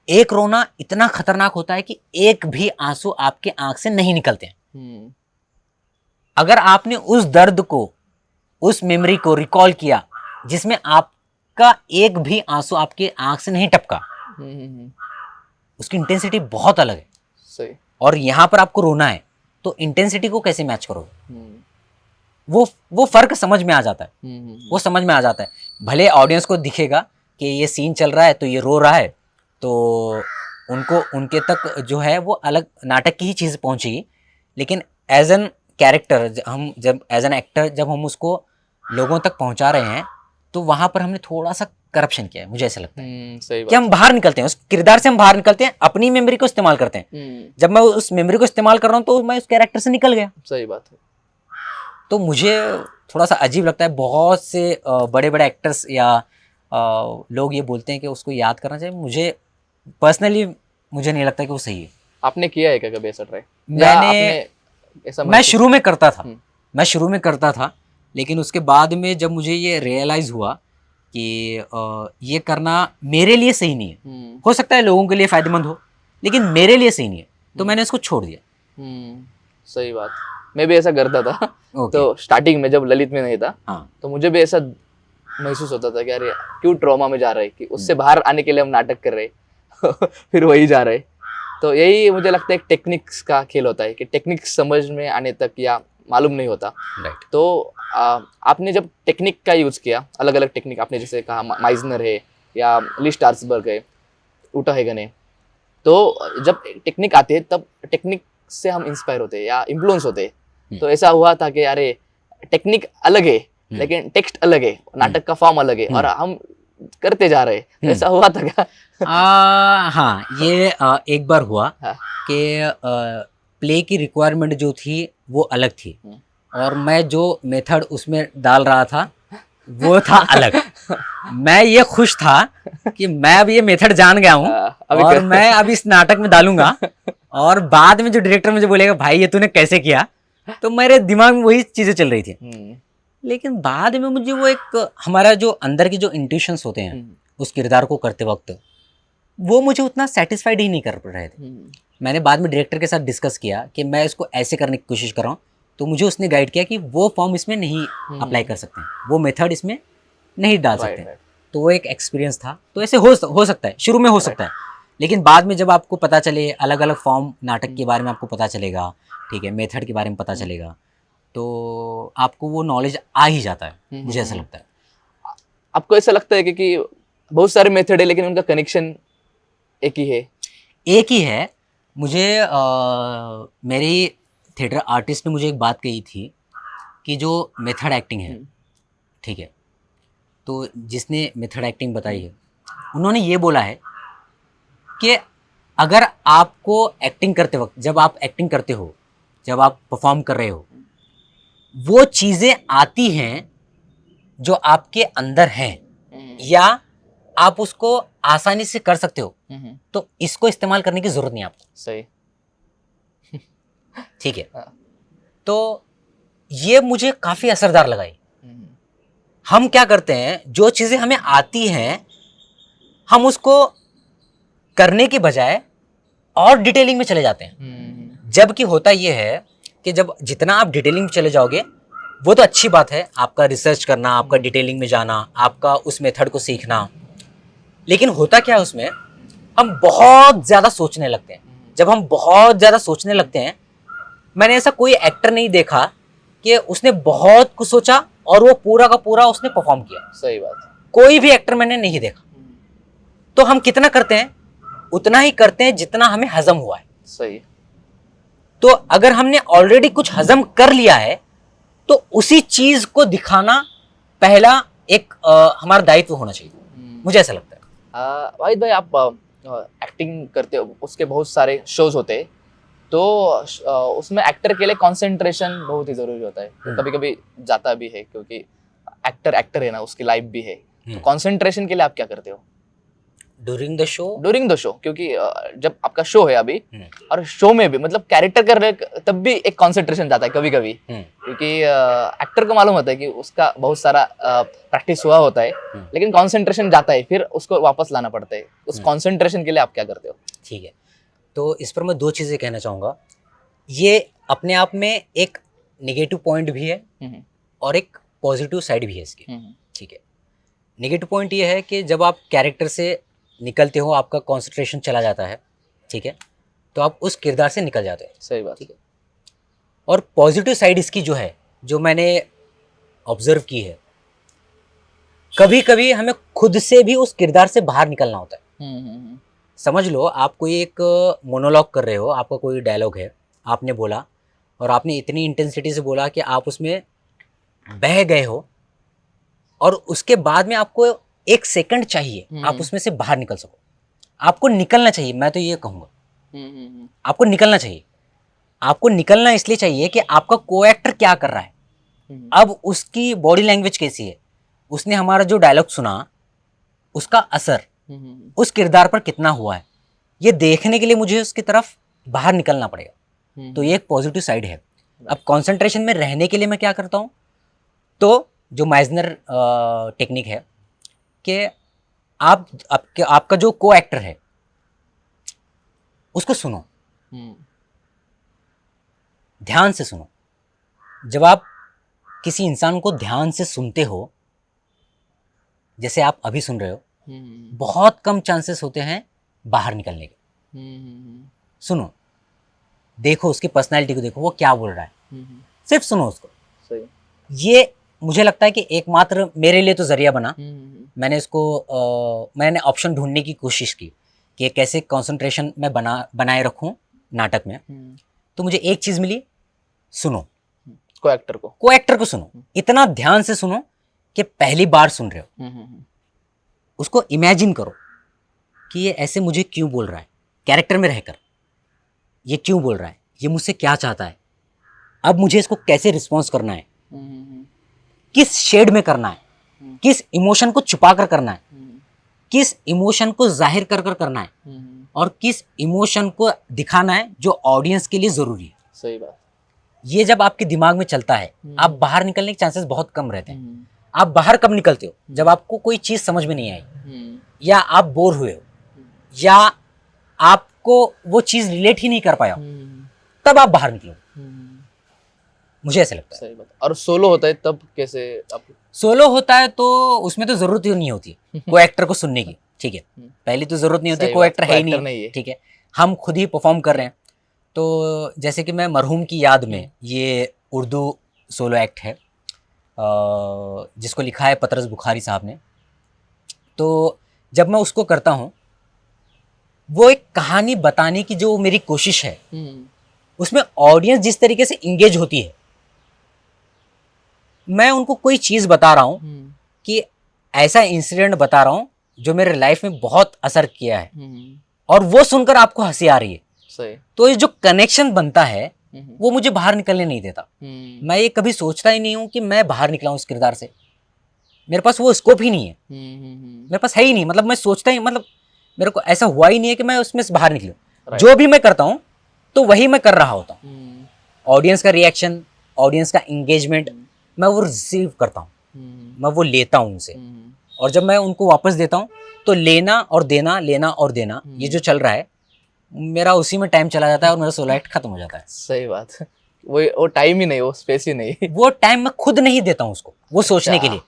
एक रोना इतना खतरनाक होता है कि एक भी आंसू आपके आंख से नहीं निकलते हैं। अगर आपने उस दर्द को, उस मेमोरी को रिकॉल किया जिसमें आपका एक भी आंसू आपके आंख से नहीं टपका, उसकी इंटेंसिटी बहुत अलग है। सही। और यहाँ पर आपको रोना है तो इंटेंसिटी को कैसे मैच करोगे? वो फर्क समझ में आ जाता है। वो समझ में आ जाता है। भले ऑडियंस को दिखेगा कि ये सीन चल रहा है तो ये रो रहा है, तो उनको उनके तक जो है वो अलग नाटक की ही चीज़ पहुंचेगी, लेकिन एज एन कैरेक्टर हम जब एज एन एक्टर जब हम उसको लोगों तक पहुंचा रहे हैं तो वहाँ पर हमने थोड़ा सा करप्शन किया है। मुझे ऐसा लगता है सही कि बात। हम बाहर निकलते हैं, उस किरदार से हम बाहर निकलते हैं, अपनी मेमोरी को इस्तेमाल करते हैं। जब मैं उस मेमोरी को इस्तेमाल कर रहा हूँ तो मैं उस कैरेक्टर से निकल गया। सही बात है। तो मुझे थोड़ा सा अजीब लगता है। बहुत से बड़े बड़े एक्टर्स या लोग ये बोलते हैं कि उसको याद करना चाहिए। मुझे पर्सनली मुझे नहीं लगता कि वो सही है। आपने किया है क्या कभी ऐसा ट्राई? मैं शुरू में करता था, लेकिन उसके बाद में जब मुझे ये रियलाइज़ हुआ कि ये करना मेरे लिए सही नहीं है। हो सकता है लोगों के लिए फ़ायदेमंद हो, लेकिन मेरे लिए सही नहीं है, तो मैंने इसको छोड़ दिया। सही बात। मैं भी ऐसा करता था। तो स्टार्टिंग में जब ललित में नहीं था, तो मुझे भी ऐसा महसूस होता था कि अरे क्यों ट्रॉमा में जा रहे, कि उससे बाहर आने के लिए हम नाटक कर रहे फिर वही जा रहे। तो यही मुझे लगता है एक टेक्निक्स का खेल होता है कि टेक्निक्स समझ में आने तक या मालूम नहीं होता। राइट। तो आपने जब टेक्निक का यूज़ किया, अलग अलग टेक्निक, आपने जैसे कहा माइजनर है या ली स्टार्सबर्ग है, उटा हैगन है, तो जब टेक्निक आती है तब टेक्निक से हम इंस्पायर होते हैं या इन्फ्लुएंस होते हैं। तो ऐसा हुआ था कि अरे टेक्निक अलग है लेकिन टेक्स्ट अलग है, नाटक का फॉर्म अलग है, और हम करते जा रहे, तो ऐसा हुआ था क्या? हाँ, ये एक बार हुआ हाँ। कि प्ले की रिक्वायरमेंट जो थी वो अलग थी और मैं जो मेथड उसमें डाल रहा था वो था अलग। मैं ये खुश था कि मैं अब ये मेथड जान गया हूँ अभी और मैं अब इस नाटक में डालूंगा और बाद में जो डायरेक्टर मुझे बोलेगा भाई ये तूने कैसे किया, तो मेरे दिमाग में वही चीज़ें चल रही थी। लेकिन बाद में मुझे वो एक हमारा जो अंदर की जो इंट्यूशंस होते हैं उस किरदार को करते वक्त, वो मुझे उतना सेटिस्फाइड ही नहीं कर रहे थे। मैंने बाद में डायरेक्टर के साथ डिस्कस किया कि मैं इसको ऐसे करने की कोशिश कर रहा हूँ, तो मुझे उसने गाइड किया कि वो फॉर्म इसमें नहीं अप्लाई कर सकते हैं, वो मेथड इसमें नहीं डाल सकते हैं। तो वो एक एक्सपीरियंस था। तो ऐसे हो सकता है, शुरू में हो सकता है, लेकिन बाद में जब आपको पता चले अलग अलग फॉर्म नाटक के बारे में आपको पता चलेगा, ठीक है, मेथड के बारे में पता चलेगा, तो आपको वो नॉलेज आ ही जाता है, मुझे ऐसा लगता है। आपको ऐसा लगता है कि बहुत सारे मेथड है लेकिन उनका कनेक्शन एक ही है? एक ही है। मुझे मेरी थिएटर आर्टिस्ट ने मुझे एक बात कही थी कि जो मेथड एक्टिंग है, ठीक है, तो जिसने मेथड एक्टिंग बताई है उन्होंने ये बोला है कि अगर आपको एक्टिंग करते वक्त, जब आप एक्टिंग करते हो, जब आप परफॉर्म कर रहे हो, वो चीज़ें आती हैं जो आपके अंदर हैं या आप उसको आसानी से कर सकते हो, तो इसको इस्तेमाल करने की जरूरत नहीं आपको। सही। ठीक है। तो ये मुझे काफी असरदार लगाई। हम क्या करते हैं, जो चीजें हमें आती हैं हम उसको करने के बजाय और डिटेलिंग में चले जाते हैं। जबकि होता यह है कि जब जितना आप डिटेलिंग में चले जाओगे वो तो अच्छी बात है, आपका रिसर्च करना, आपका डिटेलिंग में जाना, आपका उस मेथड को सीखना, लेकिन होता क्या है उसमें हम बहुत ज्यादा सोचने लगते हैं। जब हम बहुत ज्यादा सोचने लगते हैं, मैंने ऐसा कोई एक्टर नहीं देखा कि उसने बहुत कुछ सोचा और वो पूरा का पूरा उसने परफॉर्म किया। सही बात। कोई भी एक्टर मैंने नहीं देखा। तो हम कितना करते हैं, उतना ही करते हैं जितना हमें हजम हुआ है। सही। तो अगर हमने ऑलरेडी कुछ हजम कर लिया है तो उसी चीज को दिखाना पहला एक हमारा दायित्व होना चाहिए, मुझे ऐसा लगता है। वाहिद भाई, आप एक्टिंग करते हो, उसके बहुत सारे शोज होते हैं, तो उसमें एक्टर के लिए कंसंट्रेशन बहुत ही जरूरी होता है। तो कभी कभी जाता भी है क्योंकि एक्टर है ना, उसकी लाइफ भी है। तो कंसंट्रेशन के लिए आप क्या करते हो ड्यूरिंग द शो? क्योंकि जब आपका शो है अभी, और शो में भी मतलब कैरेक्टर कर रहे, तब भी एक कंसंट्रेशन जाता है कभी कभी, क्योंकि एक्टर को मालूम होता है कि उसका बहुत सारा प्रैक्टिस हुआ होता है, लेकिन कंसंट्रेशन जाता है, फिर उसको वापस लाना पड़ता है। उस कंसंट्रेशन के लिए आप क्या करते हो? ठीक है, तो इस पर मैं दो चीज़ें कहना चाहूँगा। ये अपने आप में एक नेगेटिव पॉइंट भी है और एक पॉजिटिव साइड भी है इसकी। ठीक है, नेगेटिव पॉइंट ये है कि जब आप कैरेक्टर से निकलते हो, आपका कंसंट्रेशन चला जाता है, ठीक है, तो आप उस किरदार से निकल जाते हो। सही बात। ठीक है। और पॉजिटिव साइड इसकी जो है, जो मैंने ऑब्जर्व की है, कभी कभी हमें खुद से भी उस किरदार से बाहर निकलना होता है। समझ लो आप कोई एक मोनोलॉग कर रहे हो, आपका कोई डायलॉग है, आपने बोला और आपने इतनी इंटेंसिटी से बोला कि आप उसमें बह गए हो, और उसके बाद में आपको एक सेकंड चाहिए आप उसमें से बाहर निकल सको। आपको निकलना चाहिए, मैं तो ये कहूँगा आपको निकलना चाहिए। आपको निकलना इसलिए चाहिए कि आपका को एक्टर क्या कर रहा है, अब उसकी बॉडी लैंग्वेज कैसी है, उसने हमारा जो डायलॉग सुना उसका असर उस किरदार पर कितना हुआ है, ये देखने के लिए मुझे उसकी तरफ बाहर निकलना पड़ेगा। तो ये एक पॉजिटिव साइड है। अब कंसंट्रेशन में रहने के लिए मैं क्या करता हूँ, तो जो माइजनर टेक्निक है कि आपका जो को एक्टर है उसको सुनो, ध्यान से सुनो। जब आप किसी इंसान को ध्यान से सुनते हो, जैसे आप अभी सुन रहे हो, बहुत कम चांसेस होते हैं बाहर निकलने के। सुनो, देखो उसकी पर्सनालिटी को, देखो वो क्या बोल रहा है, सिर्फ सुनो उसको। सही। ये मुझे लगता है कि एकमात्र मेरे लिए तो जरिया बना। मैंने इसको मैंने ऑप्शन ढूंढने की कोशिश की कि कैसे कंसंट्रेशन मैं बनाए रखूं नाटक में। तो मुझे एक चीज मिली, सुनो को एक्टर को सुनो, इतना ध्यान से सुनो कि पहली बार सुन रहे हो, उसको इमेजिन करो कि ये ऐसे मुझे क्यों बोल रहा है, कैरेक्टर में रहकर ये क्यों बोल रहा है, ये मुझसे क्या चाहता है, अब मुझे इसको कैसे रिस्पॉन्स करना है, किस शेड में करना है, किस इमोशन को छुपा कर करना है, किस इमोशन को जाहिर कर कर करना है, और किस इमोशन को दिखाना है जो ऑडियंस के लिए जरूरी है। सही बात। ये जब आपके दिमाग में चलता है, आप बाहर निकलने के चांसेस बहुत कम रहते हैं। आप बाहर कब निकलते हो? जब आपको कोई चीज समझ में नहीं आई, या आप बोर हुए हो, या आपको वो चीज रिलेट ही नहीं कर पाया, तब आप बाहर निकलो। मुझे ऐसा लगता है। सही बात। और सोलो होता है तब कैसे आप? सोलो होता है तो उसमें तो जरूरत ही नहीं होती को एक्टर को सुनने की, ठीक है, पहली तो जरूरत नहीं होती, सही को बात, एक्टर है कोई ही एक्टर नहीं, नहीं है। ठीक है, हम खुद ही परफॉर्म कर रहे हैं। तो जैसे कि मैं मरहूम की याद में, ये उर्दू सोलो एक्ट है जिसको लिखा है पतरस बुखारी साहब ने। तो जब मैं उसको करता हूँ, वो एक कहानी बताने की जो मेरी कोशिश है, उसमें ऑडियंस जिस तरीके से इंगेज होती है, मैं उनको कोई चीज बता रहा हूँ कि ऐसा इंसिडेंट बता रहा हूँ जो मेरे लाइफ में बहुत असर किया है, और वो सुनकर आपको हंसी आ रही है। सही। तो ये जो कनेक्शन बनता है वो मुझे बाहर निकलने नहीं देता। मैं ये कभी सोचता ही नहीं हूँ कि मैं बाहर निकला हूँ इस किरदार से, मेरे पास वो स्कोप ही नहीं है, मेरे पास है ही नहीं। मतलब मैं सोचता ही, मतलब मेरे को ऐसा हुआ ही नहीं है कि मैं उसमें से बाहर निकलूँ। जो भी मैं करता हूँ तो वही मैं कर रहा होता हूँ। ऑडियंस का रिएक्शन, ऑडियंस का इंगेजमेंट मैं वो रिसीव करता हूँ, मैं वो लेता हूँ उनसे, और जब मैं उनको वापस देता हूँ तो लेना और देना, लेना और देना, ये जो चल रहा है मेरा, उसी में टाइम चला जाता है और मेरा सोलो एक्ट खत्म हो जाता है। सही बात। वो टाइम ही नहीं, वो स्पेस ही नहीं। वो टाइम मैं खुद नहीं देता हूँ उसको, वो सोचने के लिए।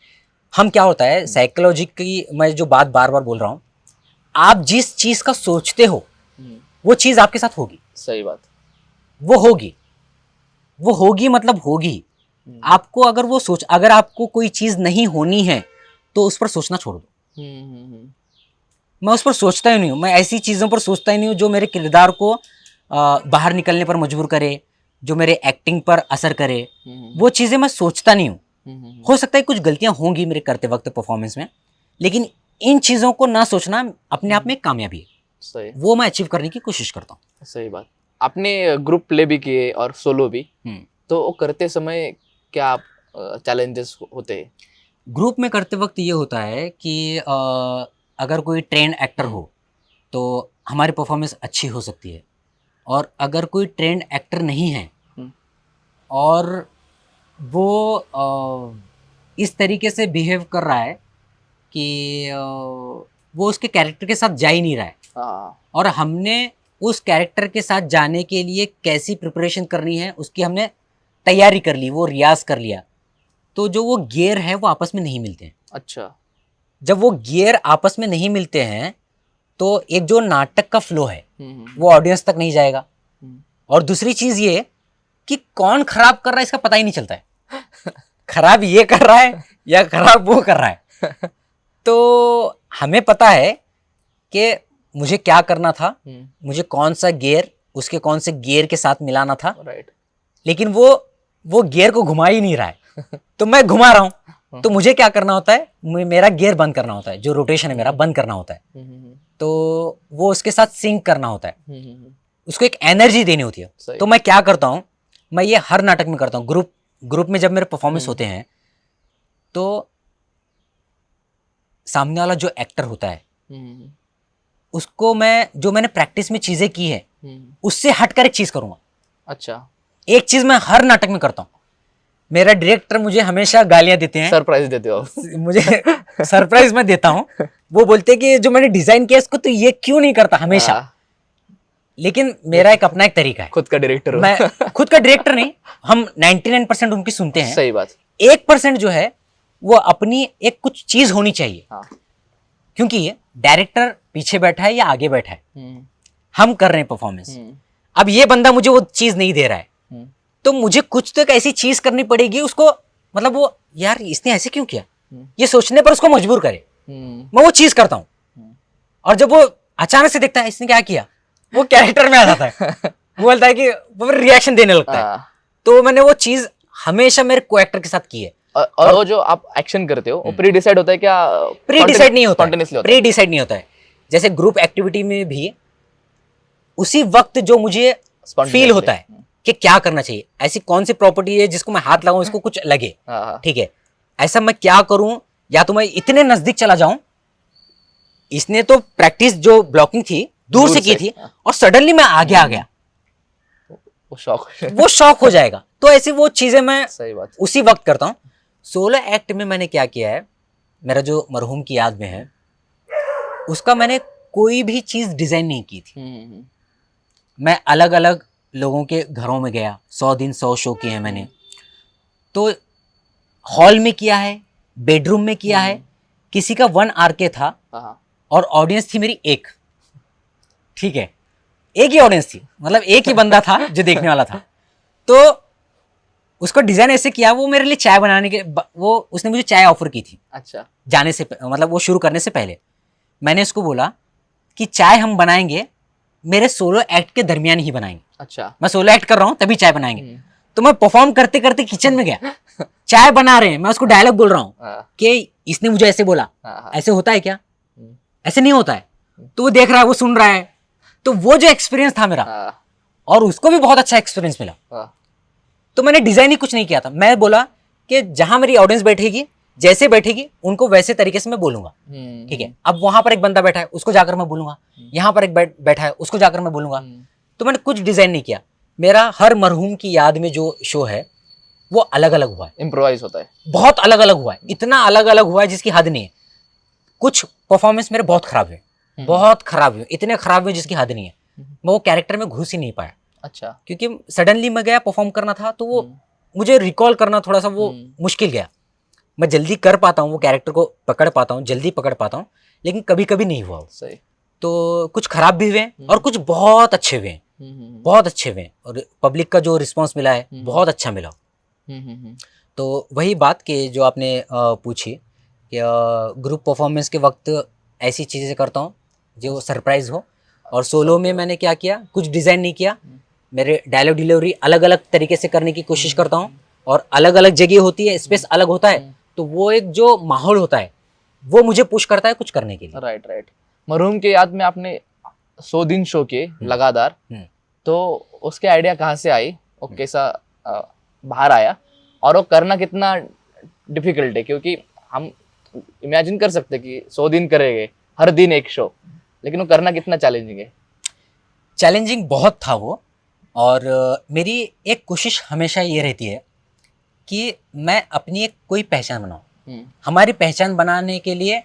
हम क्या होता है, साइकोलॉजी की मैं जो बात बार बार बोल रहा हूँ, आप जिस चीज का सोचते हो वो चीज आपके साथ होगी। सही बात। वो होगी, वो होगी, मतलब होगी। आपको अगर वो सोच, अगर आपको कोई चीज नहीं होनी है तो उस पर सोचना छोड़ दो। मैं उस पर सोचता ही नहीं हूँ, मैं ऐसी चीज़ों पर सोचता ही नहीं हूँ जो मेरे किरदार को बाहर निकलने पर मजबूर करे, जो मेरे एक्टिंग पर असर करे। वो चीज़ें मैं सोचता नहीं हूँ। हो सकता है कुछ गलतियाँ होंगी मेरे करते वक्त परफॉर्मेंस में, लेकिन इन चीज़ों को ना सोचना अपने आप में एक कामयाबी है। सही। वो मैं अचीव करने की कोशिश करता हूँ। सही बात। आपने ग्रुप प्ले भी किए और सोलो भी, तो वो करते समय क्या चैलेंजेस होते हैं? ग्रुप में करते वक्त ये होता है कि अगर कोई ट्रेंड एक्टर हो तो हमारी परफॉर्मेंस अच्छी हो सकती है, और अगर कोई ट्रेंड एक्टर नहीं है और वो इस तरीके से बिहेव कर रहा है कि वो उसके कैरेक्टर के साथ जा ही नहीं रहा है, और हमने उस कैरेक्टर के साथ जाने के लिए कैसी प्रिपरेशन करनी है उसकी हमने तैयारी कर ली, वो रियाज कर लिया, तो जो वो गियर है वो आपस में नहीं मिलते हैं। अच्छा। जब वो गियर आपस में नहीं मिलते हैं तो एक जो नाटक का फ्लो है वो ऑडियंस तक नहीं जाएगा, और दूसरी चीज ये कि कौन खराब कर रहा है इसका पता ही नहीं चलता है। खराब ये कर रहा है या खराब वो कर रहा है। तो हमें पता है कि मुझे क्या करना था, मुझे कौन सा गियर उसके कौन से गियर के साथ मिलाना था, राइट। लेकिन वो गियर को घुमा ही नहीं रहा है। तो मैं घुमा रहा हूँ, तो मुझे क्या करना होता है, मेरा गियर बंद करना होता है, जो रोटेशन है मेरा बंद करना होता है। तो वो उसके साथ सिंक करना होता है, उसको एक एनर्जी देनी होती है। तो मैं क्या करता हूँ, मैं ये हर नाटक में करता हूँ। ग्रुप में जब मेरे परफॉर्मेंस होते हैं तो सामने वाला जो एक्टर होता है उसको मैं, जो मैंने प्रैक्टिस में चीजें की है उससे हटकर एक चीज करूंगा। अच्छा। एक चीज मैं हर नाटक में करता हूँ। मेरा डायरेक्टर मुझे हमेशा गालियां देते हैं, सरप्राइज देते हो आप? मुझे सरप्राइज मैं देता हूँ। वो बोलते हैं कि जो मैंने डिजाइन किया इसको तो ये क्यों नहीं करता हमेशा। लेकिन मेरा एक अपना एक तरीका है। खुद का डायरेक्टर हो? मैं खुद का डायरेक्टर नहीं, हम 99% उनकी सुनते हैं। सही बात। 1% जो है वो अपनी एक कुछ चीज होनी चाहिए। क्योंकि ये डायरेक्टर पीछे बैठा है या आगे बैठा है, हम कर रहे हैं परफॉर्मेंस। अब ये बंदा मुझे वो चीज नहीं दे रहा है, तो मुझे कुछ तो एक ऐसी चीज करनी पड़ेगी उसको, मतलब वो यार इसने ऐसे क्यों किया, ये सोचने पर उसको मजबूर करे। मैं वो चीज करता हूँ, और जब वो अचानक से देखता है इसने क्या किया, वो कैरेक्टर में आ जाता है। वो बोलता है कि वो रिएक्शन देने लगता है। तो मैंने वो चीज हमेशा मेरे को एक्टर के साथ की है। और वो जो आप एक्शन करते हो वो प्री डिसाइड होता है क्या? प्री डिसाइड नहीं होता Spontaneously है, होता प्री डिसाइड नहीं होता है। जैसे ग्रुप एक्टिविटी में भी उसी वक्त जो मुझे Spontaneously. फील होता है कि क्या करना चाहिए, ऐसी कौन सी प्रॉपर्टी है जिसको मैं हाथ लगाऊं इसको कुछ लगे, हाँ, ठीक है, ऐसा मैं क्या करूं, या तो मैं इतने नजदीक चला जाऊं। इसने तो प्रैक्टिस जो ब्लॉकिंग थी दूर से की थी, और सडनली मैं आगे आ गया, वो शौक वो शॉक हो जाएगा। तो ऐसी वो चीजें मैं सही बात। उसी वक्त करता हूँ। 16 एक्ट में मैंने क्या किया है, मेरा जो मरहूम की याद में है उसका मैंने कोई भी चीज डिजाइन नहीं की थी। मैं अलग अलग लोगों के घरों में गया, 100 दिन 100 शो किए हैं मैंने। तो हॉल में किया है, बेडरूम में किया है, किसी का 1 RK था हाँ, और ऑडियंस थी मेरी एक, ठीक है, एक ही ऑडियंस थी, मतलब एक ही बंदा था जो देखने वाला था। तो उसको डिजाइन ऐसे किया, वो मेरे लिए चाय बनाने के वो उसने मुझे चाय ऑफर की थी अच्छा, जाने से मतलब वो शुरू करने से पहले। मैंने उसको बोला कि चाय हम बनाएंगे मेरे 16 एक्ट के दरमियान ही बनाएंगे। अच्छा, मैं 16 एक्ट कर रहा हूँ तभी चाय बनाएंगे। तो मैं परफॉर्म करते करते किचन में गया, चाय बना रहे हैं, मैं उसको डायलॉग बोल रहा हूँ हाँ, कि इसने मुझे ऐसे बोला, हाँ, ऐसे होता है क्या, ऐसे नहीं होता है। तो वो देख रहा है, वो सुन रहा है। तो वो जो एक्सपीरियंस था मेरा, हाँ, और उसको भी बहुत अच्छा एक्सपीरियंस मिला। हाँ, तो मैंने डिजाइन ही कुछ नहीं किया था, मैं बोला कि जहां मेरी ऑडियंस बैठेगी, जैसे बैठेगी उनको वैसे तरीके से मैं बोलूंगा, ठीक है। अब वहां पर एक बंदा बैठा है, उसको जाकर मैं बोलूंगा, यहाँ पर एक बैठा है, उसको जाकर मैं बोलूंगा। तो मैंने कुछ डिजाइन नहीं किया। मेरा हर मरहूम की याद में जो शो है वो अलग अलग हुआ है, इम्प्रोवाइज होता है। बहुत अलग अलग हुआ है, इतना अलग अलग हुआ है जिसकी हद नहीं है। कुछ परफॉर्मेंस मेरे बहुत खराब हुए, बहुत खराब हुए, इतने खराब हुए जिसकी हद नहीं है। मैं वो कैरेक्टर में घुस ही नहीं पाया, अच्छा, क्योंकि सडनली मैं गया परफॉर्म करना था, तो वो मुझे रिकॉल करना थोड़ा सा वो मुश्किल गया। मैं जल्दी कर पाता हूँ, वो कैरेक्टर को पकड़ पाता हूँ, जल्दी पकड़ पाता हूँ, लेकिन कभी कभी नहीं हुआ वो। सही। तो कुछ खराब भी हुए और कुछ बहुत अच्छे हुए, बहुत अच्छे हुए, और पब्लिक का जो रिस्पॉन्स मिला है बहुत अच्छा मिला। तो वही बात कि जो आपने पूछी कि ग्रुप परफॉर्मेंस के वक्त ऐसी चीज़ें करता हूँ जो सरप्राइज हो। और सोलो में मैंने क्या किया, कुछ डिज़ाइन नहीं किया, मेरे डायलॉग डिलीवरी अलग अलग तरीके से करने की कोशिश करता हूँ, और अलग अलग जगह होती है, स्पेस अलग होता है, तो वो एक जो माहौल होता है वो मुझे पुश करता है कुछ करने के लिए। Right, right. मरहूम के याद में आपने 100 दिन शो किए लगातार, तो उसके आइडिया कहाँ से आई और कैसा बाहर आया, और वो करना कितना डिफिकल्ट है? क्योंकि हम इमेजिन कर सकते कि 100 दिन करेंगे, हर दिन एक शो, लेकिन वो करना कितना चैलेंजिंग है। चैलेंजिंग बहुत था वो। और मेरी एक कोशिश हमेशा ये रहती है कि मैं अपनी एक कोई पहचान बनाऊं। हमारी पहचान बनाने के लिए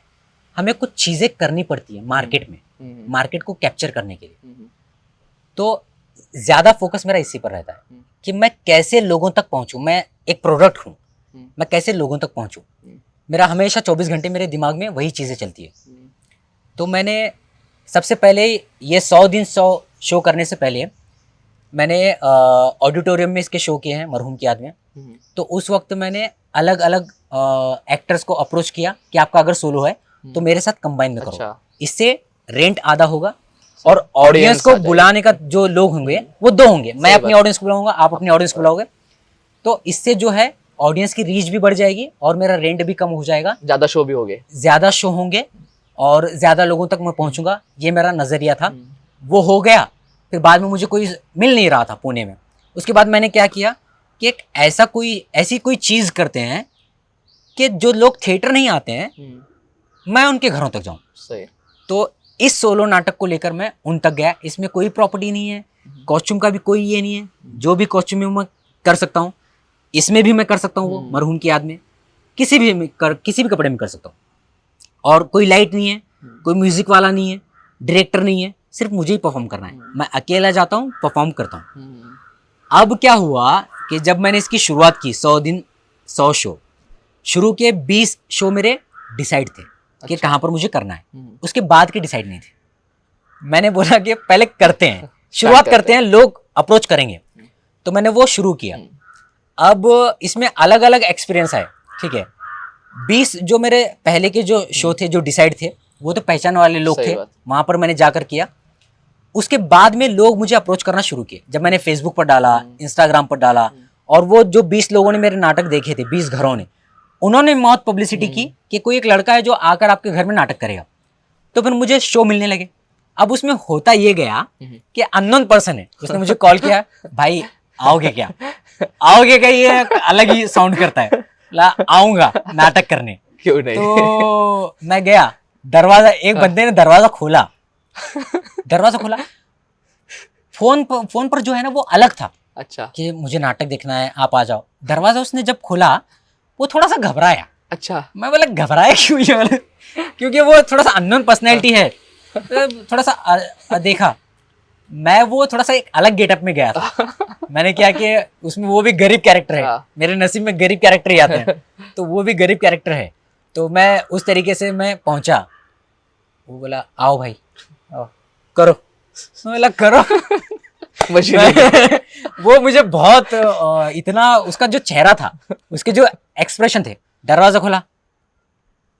हमें कुछ चीज़ें करनी पड़ती है मार्केट में, मार्केट को कैप्चर करने के लिए। तो ज़्यादा फोकस मेरा इसी पर रहता है कि मैं कैसे लोगों तक पहुंचूं। मैं एक प्रोडक्ट हूं, मैं कैसे लोगों तक पहुंचूं। मेरा हमेशा 24 घंटे मेरे दिमाग में वही चीज़ें चलती है। तो मैंने सबसे पहले ये 100 दिन 100 शो करने से पहले मैंने ऑडिटोरियम में इसके शो किए हैं मरहूम की याद में। तो उस वक्त मैंने अलग अलग एक्टर्स को अप्रोच किया कि आपका अगर सोलो है तो मेरे साथ कंबाइन में करो। अच्छा। इससे रेंट आधा होगा और ऑडियंस को बुलाने का जो लोग होंगे वो 2 होंगे। मैं अपनी ऑडियंस को बुलाऊंगा, आप अपनी ऑडियंस को बुलाओगे, तो इससे जो है ऑडियंस की रीच भी बढ़ जाएगी और मेरा रेंट भी कम हो जाएगा, ज्यादा शो भी होंगे, ज्यादा शो होंगे और ज्यादा लोगों तक मैं पहुंचूंगा। ये मेरा नजरिया था, वो हो गया। फिर बाद में मुझे कोई मिल नहीं रहा था पुणे में। उसके बाद मैंने क्या किया कि एक ऐसी कोई चीज़ करते हैं कि जो लोग थिएटर नहीं आते हैं मैं उनके घरों तक जाऊं। सही। तो इस सोलो नाटक को लेकर मैं उन तक गया। इसमें कोई प्रॉपर्टी नहीं है, कॉस्ट्यूम का भी कोई ये नहीं है, जो भी कॉस्ट्यूम में मैं कर सकता हूँ इसमें भी मैं कर सकता हूँ। वो मरहूम की याद में किसी भी कपड़े में कर सकता हूँ। और कोई लाइट नहीं है, कोई म्यूजिक वाला नहीं है, डायरेक्टर नहीं है, सिर्फ मुझे ही परफॉर्म करना है। मैं अकेला जाता हूँ, परफॉर्म करता हूँ। अब क्या हुआ कि जब मैंने इसकी शुरुआत की 100 दिन 100 शो शुरू के 20 शो मेरे डिसाइड थे कि कहाँ पर मुझे करना है, उसके बाद के डिसाइड नहीं थे। मैंने बोला कि पहले करते हैं, शुरुआत करते हैं, लोग अप्रोच करेंगे। तो मैंने वो शुरू किया। अब इसमें अलग अलग एक्सपीरियंस आए, ठीक है। 20 जो मेरे पहले के जो शो थे जो डिसाइड थे वो तो पहचान वाले लोग थे, वहां पर मैंने जाकर किया। उसके बाद में लोग मुझे अप्रोच करना शुरू किए जब मैंने फेसबुक पर डाला, इंस्टाग्राम पर डाला, और वो जो 20 लोगों ने मेरे नाटक देखे थे, 20 घरों ने, उन्होंने बहुत पब्लिसिटी की कि कोई एक लड़का है जो आकर आपके घर में नाटक करेगा। तो फिर मुझे शो मिलने लगे। अब उसमें होता ये गया कि अननोन पर्सन है, उसने मुझे कॉल किया, भाई आओगे क्या, आओगे क्या, ये अलग ही साउंड करता है, ला आऊंगा नाटक करने। क्यों नहीं? तो मैं गया, दरवाजा, एक बंदे ने दरवाजा खोला, फोन पर जो है ना वो अलग था अच्छा कि मुझे नाटक देखना है, आप आ जाओ। दरवाजा उसने जब खोला वो थोड़ा सा घबराया। अच्छा। मैं बोला घबराया क्यों ये वाला, क्योंकि वो थोड़ा सा अननोन पर्सनैलिटी है। तो थोड़ा सा देखा, मैं वो थोड़ा सा एक अलग गेटअप में गया था। मैंने क्या कि उसमें वो भी गरीब कैरेक्टर है, हाँ। मेरे नसीब में गरीब कैरेक्टर ही आते हैं, तो वो भी गरीब कैरेक्टर है। तो मैं उस तरीके से मैं पहुंचा। वो बोला आओ भाई, आओ, करो। मैं बोला करो। वो मुझे बहुत इतना, उसका जो चेहरा था, उसके जो एक्सप्रेशन थे, दरवाजा खोला,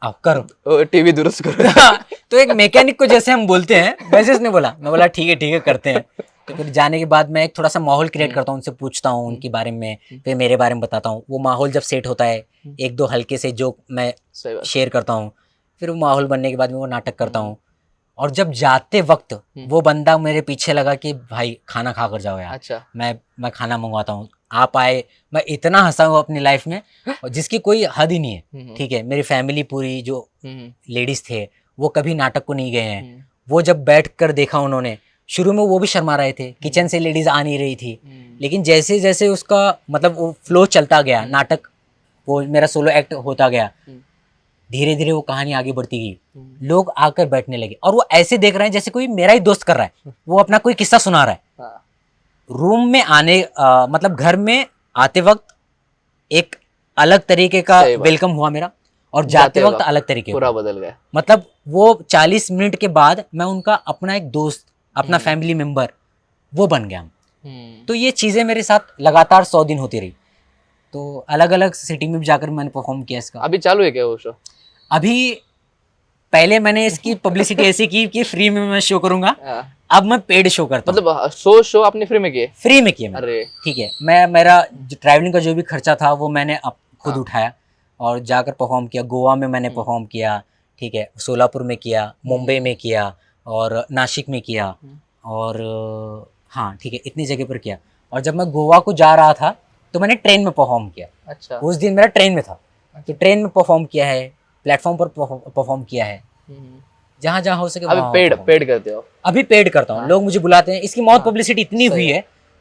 आओ करो, टीवी दुरुस्त करो। तो एक मैकेनिक को जैसे हम बोलते हैं वैसे उसने बोला। मैं बोला ठीक है करते हैं। तो फिर जाने के बाद मैं एक थोड़ा सा माहौल क्रिएट करता हूँ, उनसे पूछता हूँ उनके बारे में, फिर मेरे बारे में बताता हूँ। वो माहौल जब सेट होता है, एक दो हल्के से जोक मैं शेयर करता हूँ, फिर वो माहौल बनने के बाद में वो नाटक करता हूँ। और जब जाते वक्त वो बंदा मेरे पीछे लगा कि भाई खाना खा कर जाओ यार। अच्छा। मैं खाना मंगवाता हूँ, आप आए। मैं इतना हंसा हूँ अपनी लाइफ में, और जिसकी कोई हद ही नहीं है। ठीक है, मेरी फैमिली पूरी जो लेडीज थे वो कभी नाटक को नहीं गए हैं। वो जब बैठ कर देखा उन्होंने, शुरू में वो भी शर्मा रहे थे, किचन से लेडीज आ नहीं रही थी, लेकिन जैसे जैसे उसका मतलब वो फ्लो चलता गया, नाटक वो मेरा सोलो एक्ट होता गया, धीरे धीरे वो कहानी आगे बढ़ती गई। लोग आकर बैठने लगे और वो ऐसे देख रहे हैं जैसे कोई मेरा ही दोस्त कर रहा है, वो अपना कोई किस्सा सुना रहा है। रूम में आने मतलब घर में आते वक्त एक अलग तरीके का वेलकम हुआ मेरा, और जाते वक्त अलग तरीके पूरा बदल गया। मतलब वो 40 मिनट के बाद मैं उनका अपना एक दोस्त, अपना फैमिली मेंबर वो बन गया। तो ये चीज़ें मेरे साथ लगातार 100 दिन होती रही। तो अलग अलग सिटी में भी जाकर मैंने परफॉर्म किया इसका। अभी चालू है क्या वो शो? अभी पहले मैंने इसकी पब्लिसिटी ऐसी की कि फ्री में मैं शो करूंगा, अब मैं पेड शो करता हूं। मतलब शो आपने फ्री में किए? फ्री में किए। अरे ठीक है, मेरा ट्रैवलिंग का जो भी खर्चा था वो मैंने खुद उठाया और जाकर परफॉर्म किया। गोवा में मैंने परफॉर्म किया, ठीक है, सोलापुर में किया, मुंबई में किया, और नासिक में किया, और हाँ ठीक है, इतनी जगह पर किया। और जब मैं गोवा को जा रहा था तो मैंने ट्रेन में परफॉर्म किया। अच्छा। उस दिन मेरा ट्रेन में था। तो ट्रेन में परफॉर्म किया है, प्लेटफॉर्म पर परफॉर्म किया है, जहाँ जहाँ हो सके। अभी पेड करते हो? अभी पेड करता हूँ। लोग मुझे बुलाते हैं। इसकी बहुत पब्लिसिटी इतनी हुई है,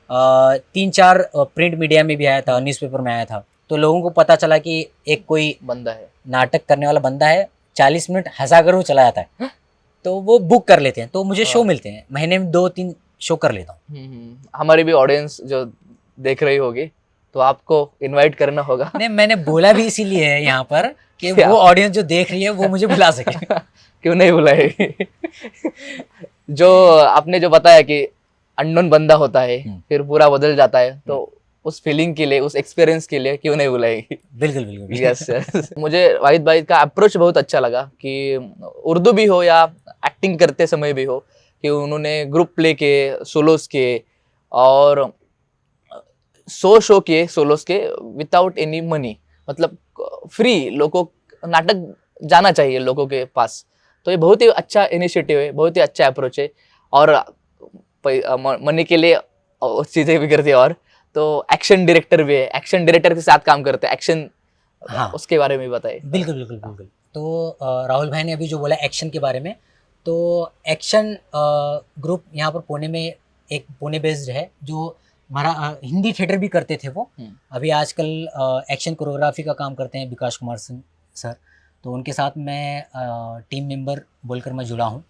3-4 प्रिंट मीडिया में भी आया था, न्यूज़पेपर में आया था। तो लोगों को पता चला कि एक कोई बंदा है, नाटक करने वाला बंदा है, 40 मिनट हंसा कर वो चला जाता है। तो वो बुक कर लेते हैं, तो मुझे शो मिलते हैं, महीने में 2-3 शो कर लेता हूँ। हमारी भी ऑडियंस जो देख रही होगी तो आपको इनवाइट करना होगा। नहीं, मैंने बोला भी इसीलिए है यहाँ पर कि वो ऑडियंस जो देख रही है वो मुझे बुला सके। क्यों नहीं बुलाएगी? जो आपने जो बताया कि अननोन बंदा होता है फिर पूरा बदल जाता है, तो उस फीलिंग के लिए, उस एक्सपीरियंस के लिए क्यों नहीं बुलाएगी? बिल्कुल बिल्कुल। यस। मुझे वाहिद भाई का अप्रोच बहुत अच्छा लगा कि उर्दू भी हो या एक्टिंग करते समय भी हो, कि उन्होंने ग्रुप प्ले के, सोलोस के, और 100 शो किए सोलोस के विदाउट एनी मनी, मतलब फ्री। लोगों नाटक जाना चाहिए लोगों के पास। तो ये बहुत ही अच्छा इनिशिएटिव है, बहुत ही अच्छा अप्रोच है। और मनी के लिए चीज़ें भी करते हैं। और तो एक्शन डायरेक्टर भी है, एक्शन डायरेक्टर के साथ काम करते हैं, एक्शन, हाँ, उसके बारे में बताइए। बिल्कुल बिल्कुल बिल्कुल। तो राहुल भाई ने अभी जो बोला एक्शन के बारे में, तो एक्शन ग्रुप यहाँ पर पुणे में एक पुणे बेस्ड है, जो हमारा हिंदी थिएटर भी करते थे वो। अभी आजकल एक्शन कोरियोग्राफी का काम करते हैं विकास कुमार सिंह सर। तो उनके साथ मैं टीम मेंबर बोलकर मैं जुड़ा हूँ।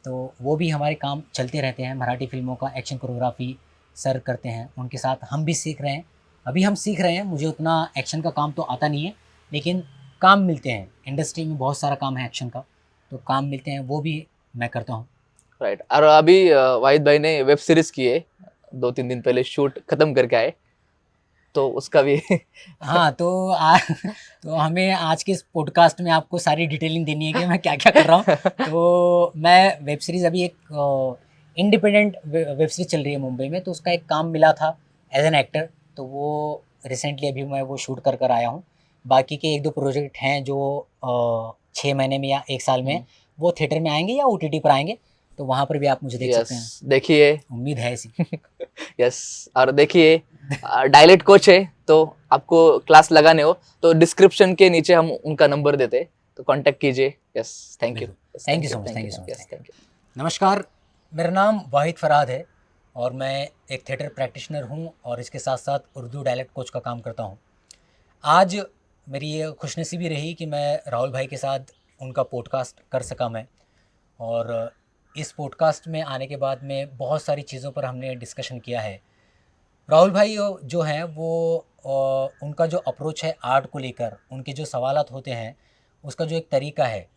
तो वो भी हमारे काम चलते रहते हैं, मराठी फिल्मों का एक्शन कोरियोग्राफी सर करते हैं, उनके साथ हम भी सीख रहे हैं। अभी हम सीख रहे हैं, मुझे उतना एक्शन का काम तो आता नहीं है, लेकिन काम मिलते हैं, इंडस्ट्री में बहुत सारा काम है एक्शन का, तो काम मिलते हैं, वो भी मैं करता हूँ। राइट। और अभी वाहिद भाई ने वेब सीरीज़ की है, 2-3 दिन पहले शूट खत्म करके आए, तो उसका भी हाँ, तो हमें आज के इस पॉडकास्ट में आपको सारी डिटेलिंग देनी है कि मैं क्या क्या कर रहा हूँ। तो मैं वेब सीरीज़, अभी एक इंडिपेंडेंट वेब सीरीज़ चल रही है मुंबई में, तो उसका एक काम मिला था एज एन एक्टर, तो वो रिसेंटली अभी मैं वो शूट कर आया हूँ। बाकी के 1-2 प्रोजेक्ट हैं जो 6 महीने में या 1 साल में वो थिएटर में आएंगे या ओटीटी पर आएंगे, तो वहाँ पर भी आप मुझे देख सकते हैं। यस, देखिए। उम्मीद है ऐसी। यस, और देखिए, डायलेक्ट कोच है, तो आपको क्लास लगाने हो तो डिस्क्रिप्शन के नीचे हम उनका नंबर देते, तो कांटेक्ट कीजिए। Yes, thank you. Thank you so much, thank you so much. Yes, thank you. नमस्कार, मेरा नाम वाहिद फरहाद है और मैं एक थिएटर प्रैक्टिशनर हूँ और इसके साथ साथ उर्दू डायलेक्ट कोच का काम करता हूँ। आज मेरी ये खुशनसीबी रही कि मैं राहुल भाई के साथ उनका पॉडकास्ट कर सका मैं, और इस पॉडकास्ट में आने के बाद में बहुत सारी चीज़ों पर हमने डिस्कशन किया है। राहुल भाई जो हैं वो उनका जो अप्रोच है आर्ट को लेकर, उनके जो सवालात होते हैं, उसका जो एक तरीका है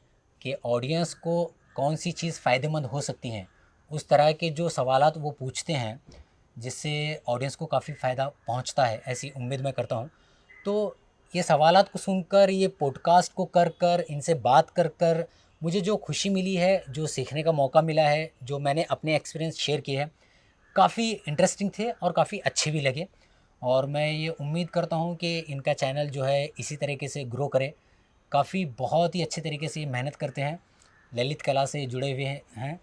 कि ऑडियंस को कौन सी चीज़ फ़ायदेमंद हो सकती हैं, उस तरह के जो सवालात वो पूछते हैं जिससे ऑडियंस को काफ़ी फ़ायदा पहुंचता है, ऐसी उम्मीद मैं करता हूं। तो ये सवालात को सुनकर, ये पॉडकास्ट को कर कर, इनसे बात कर कर मुझे जो खुशी मिली है, जो सीखने का मौका मिला है, जो मैंने अपने एक्सपीरियंस शेयर किए हैं, काफ़ी इंटरेस्टिंग थे और काफ़ी अच्छे भी लगे। और मैं ये उम्मीद करता हूँ कि इनका चैनल जो है इसी तरीके से ग्रो करे। काफ़ी बहुत ही अच्छे तरीके से ये मेहनत करते हैं, ललित कला से जुड़े हुए हैं।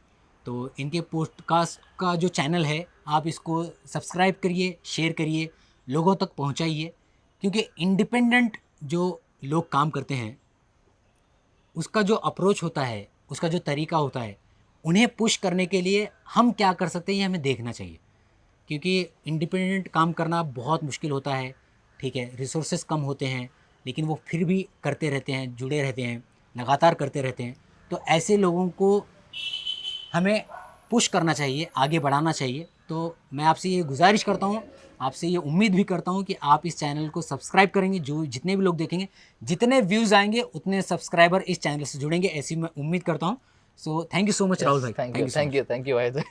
तो इनके पॉडकास्ट का जो चैनल है, आप इसको सब्सक्राइब करिए, शेयर करिए, लोगों तक पहुंचाइए, क्योंकि इंडिपेंडेंट जो लोग काम करते हैं उसका जो अप्रोच होता है, उसका जो तरीका होता है, उन्हें पुश करने के लिए हम क्या कर सकते हैं ये हमें देखना चाहिए। क्योंकि इंडिपेंडेंट काम करना बहुत मुश्किल होता है, ठीक है, रिसोर्सेज कम होते हैं, लेकिन वो फिर भी करते रहते हैं, जुड़े रहते हैं, लगातार करते रहते हैं। तो ऐसे लोगों को हमें पुश करना चाहिए, आगे बढ़ाना चाहिए। तो मैं आपसे ये गुजारिश करता हूँ, आपसे ये उम्मीद भी करता हूँ कि आप इस चैनल को सब्सक्राइब करेंगे। जो जितने भी लोग देखेंगे, जितने व्यूज़ आएंगे उतने सब्सक्राइबर इस चैनल से जुड़ेंगे, ऐसी मैं उम्मीद करता हूँ। So thank you so much Rahul भाई, thank thank you, you so thank much. You, thank you Wahid.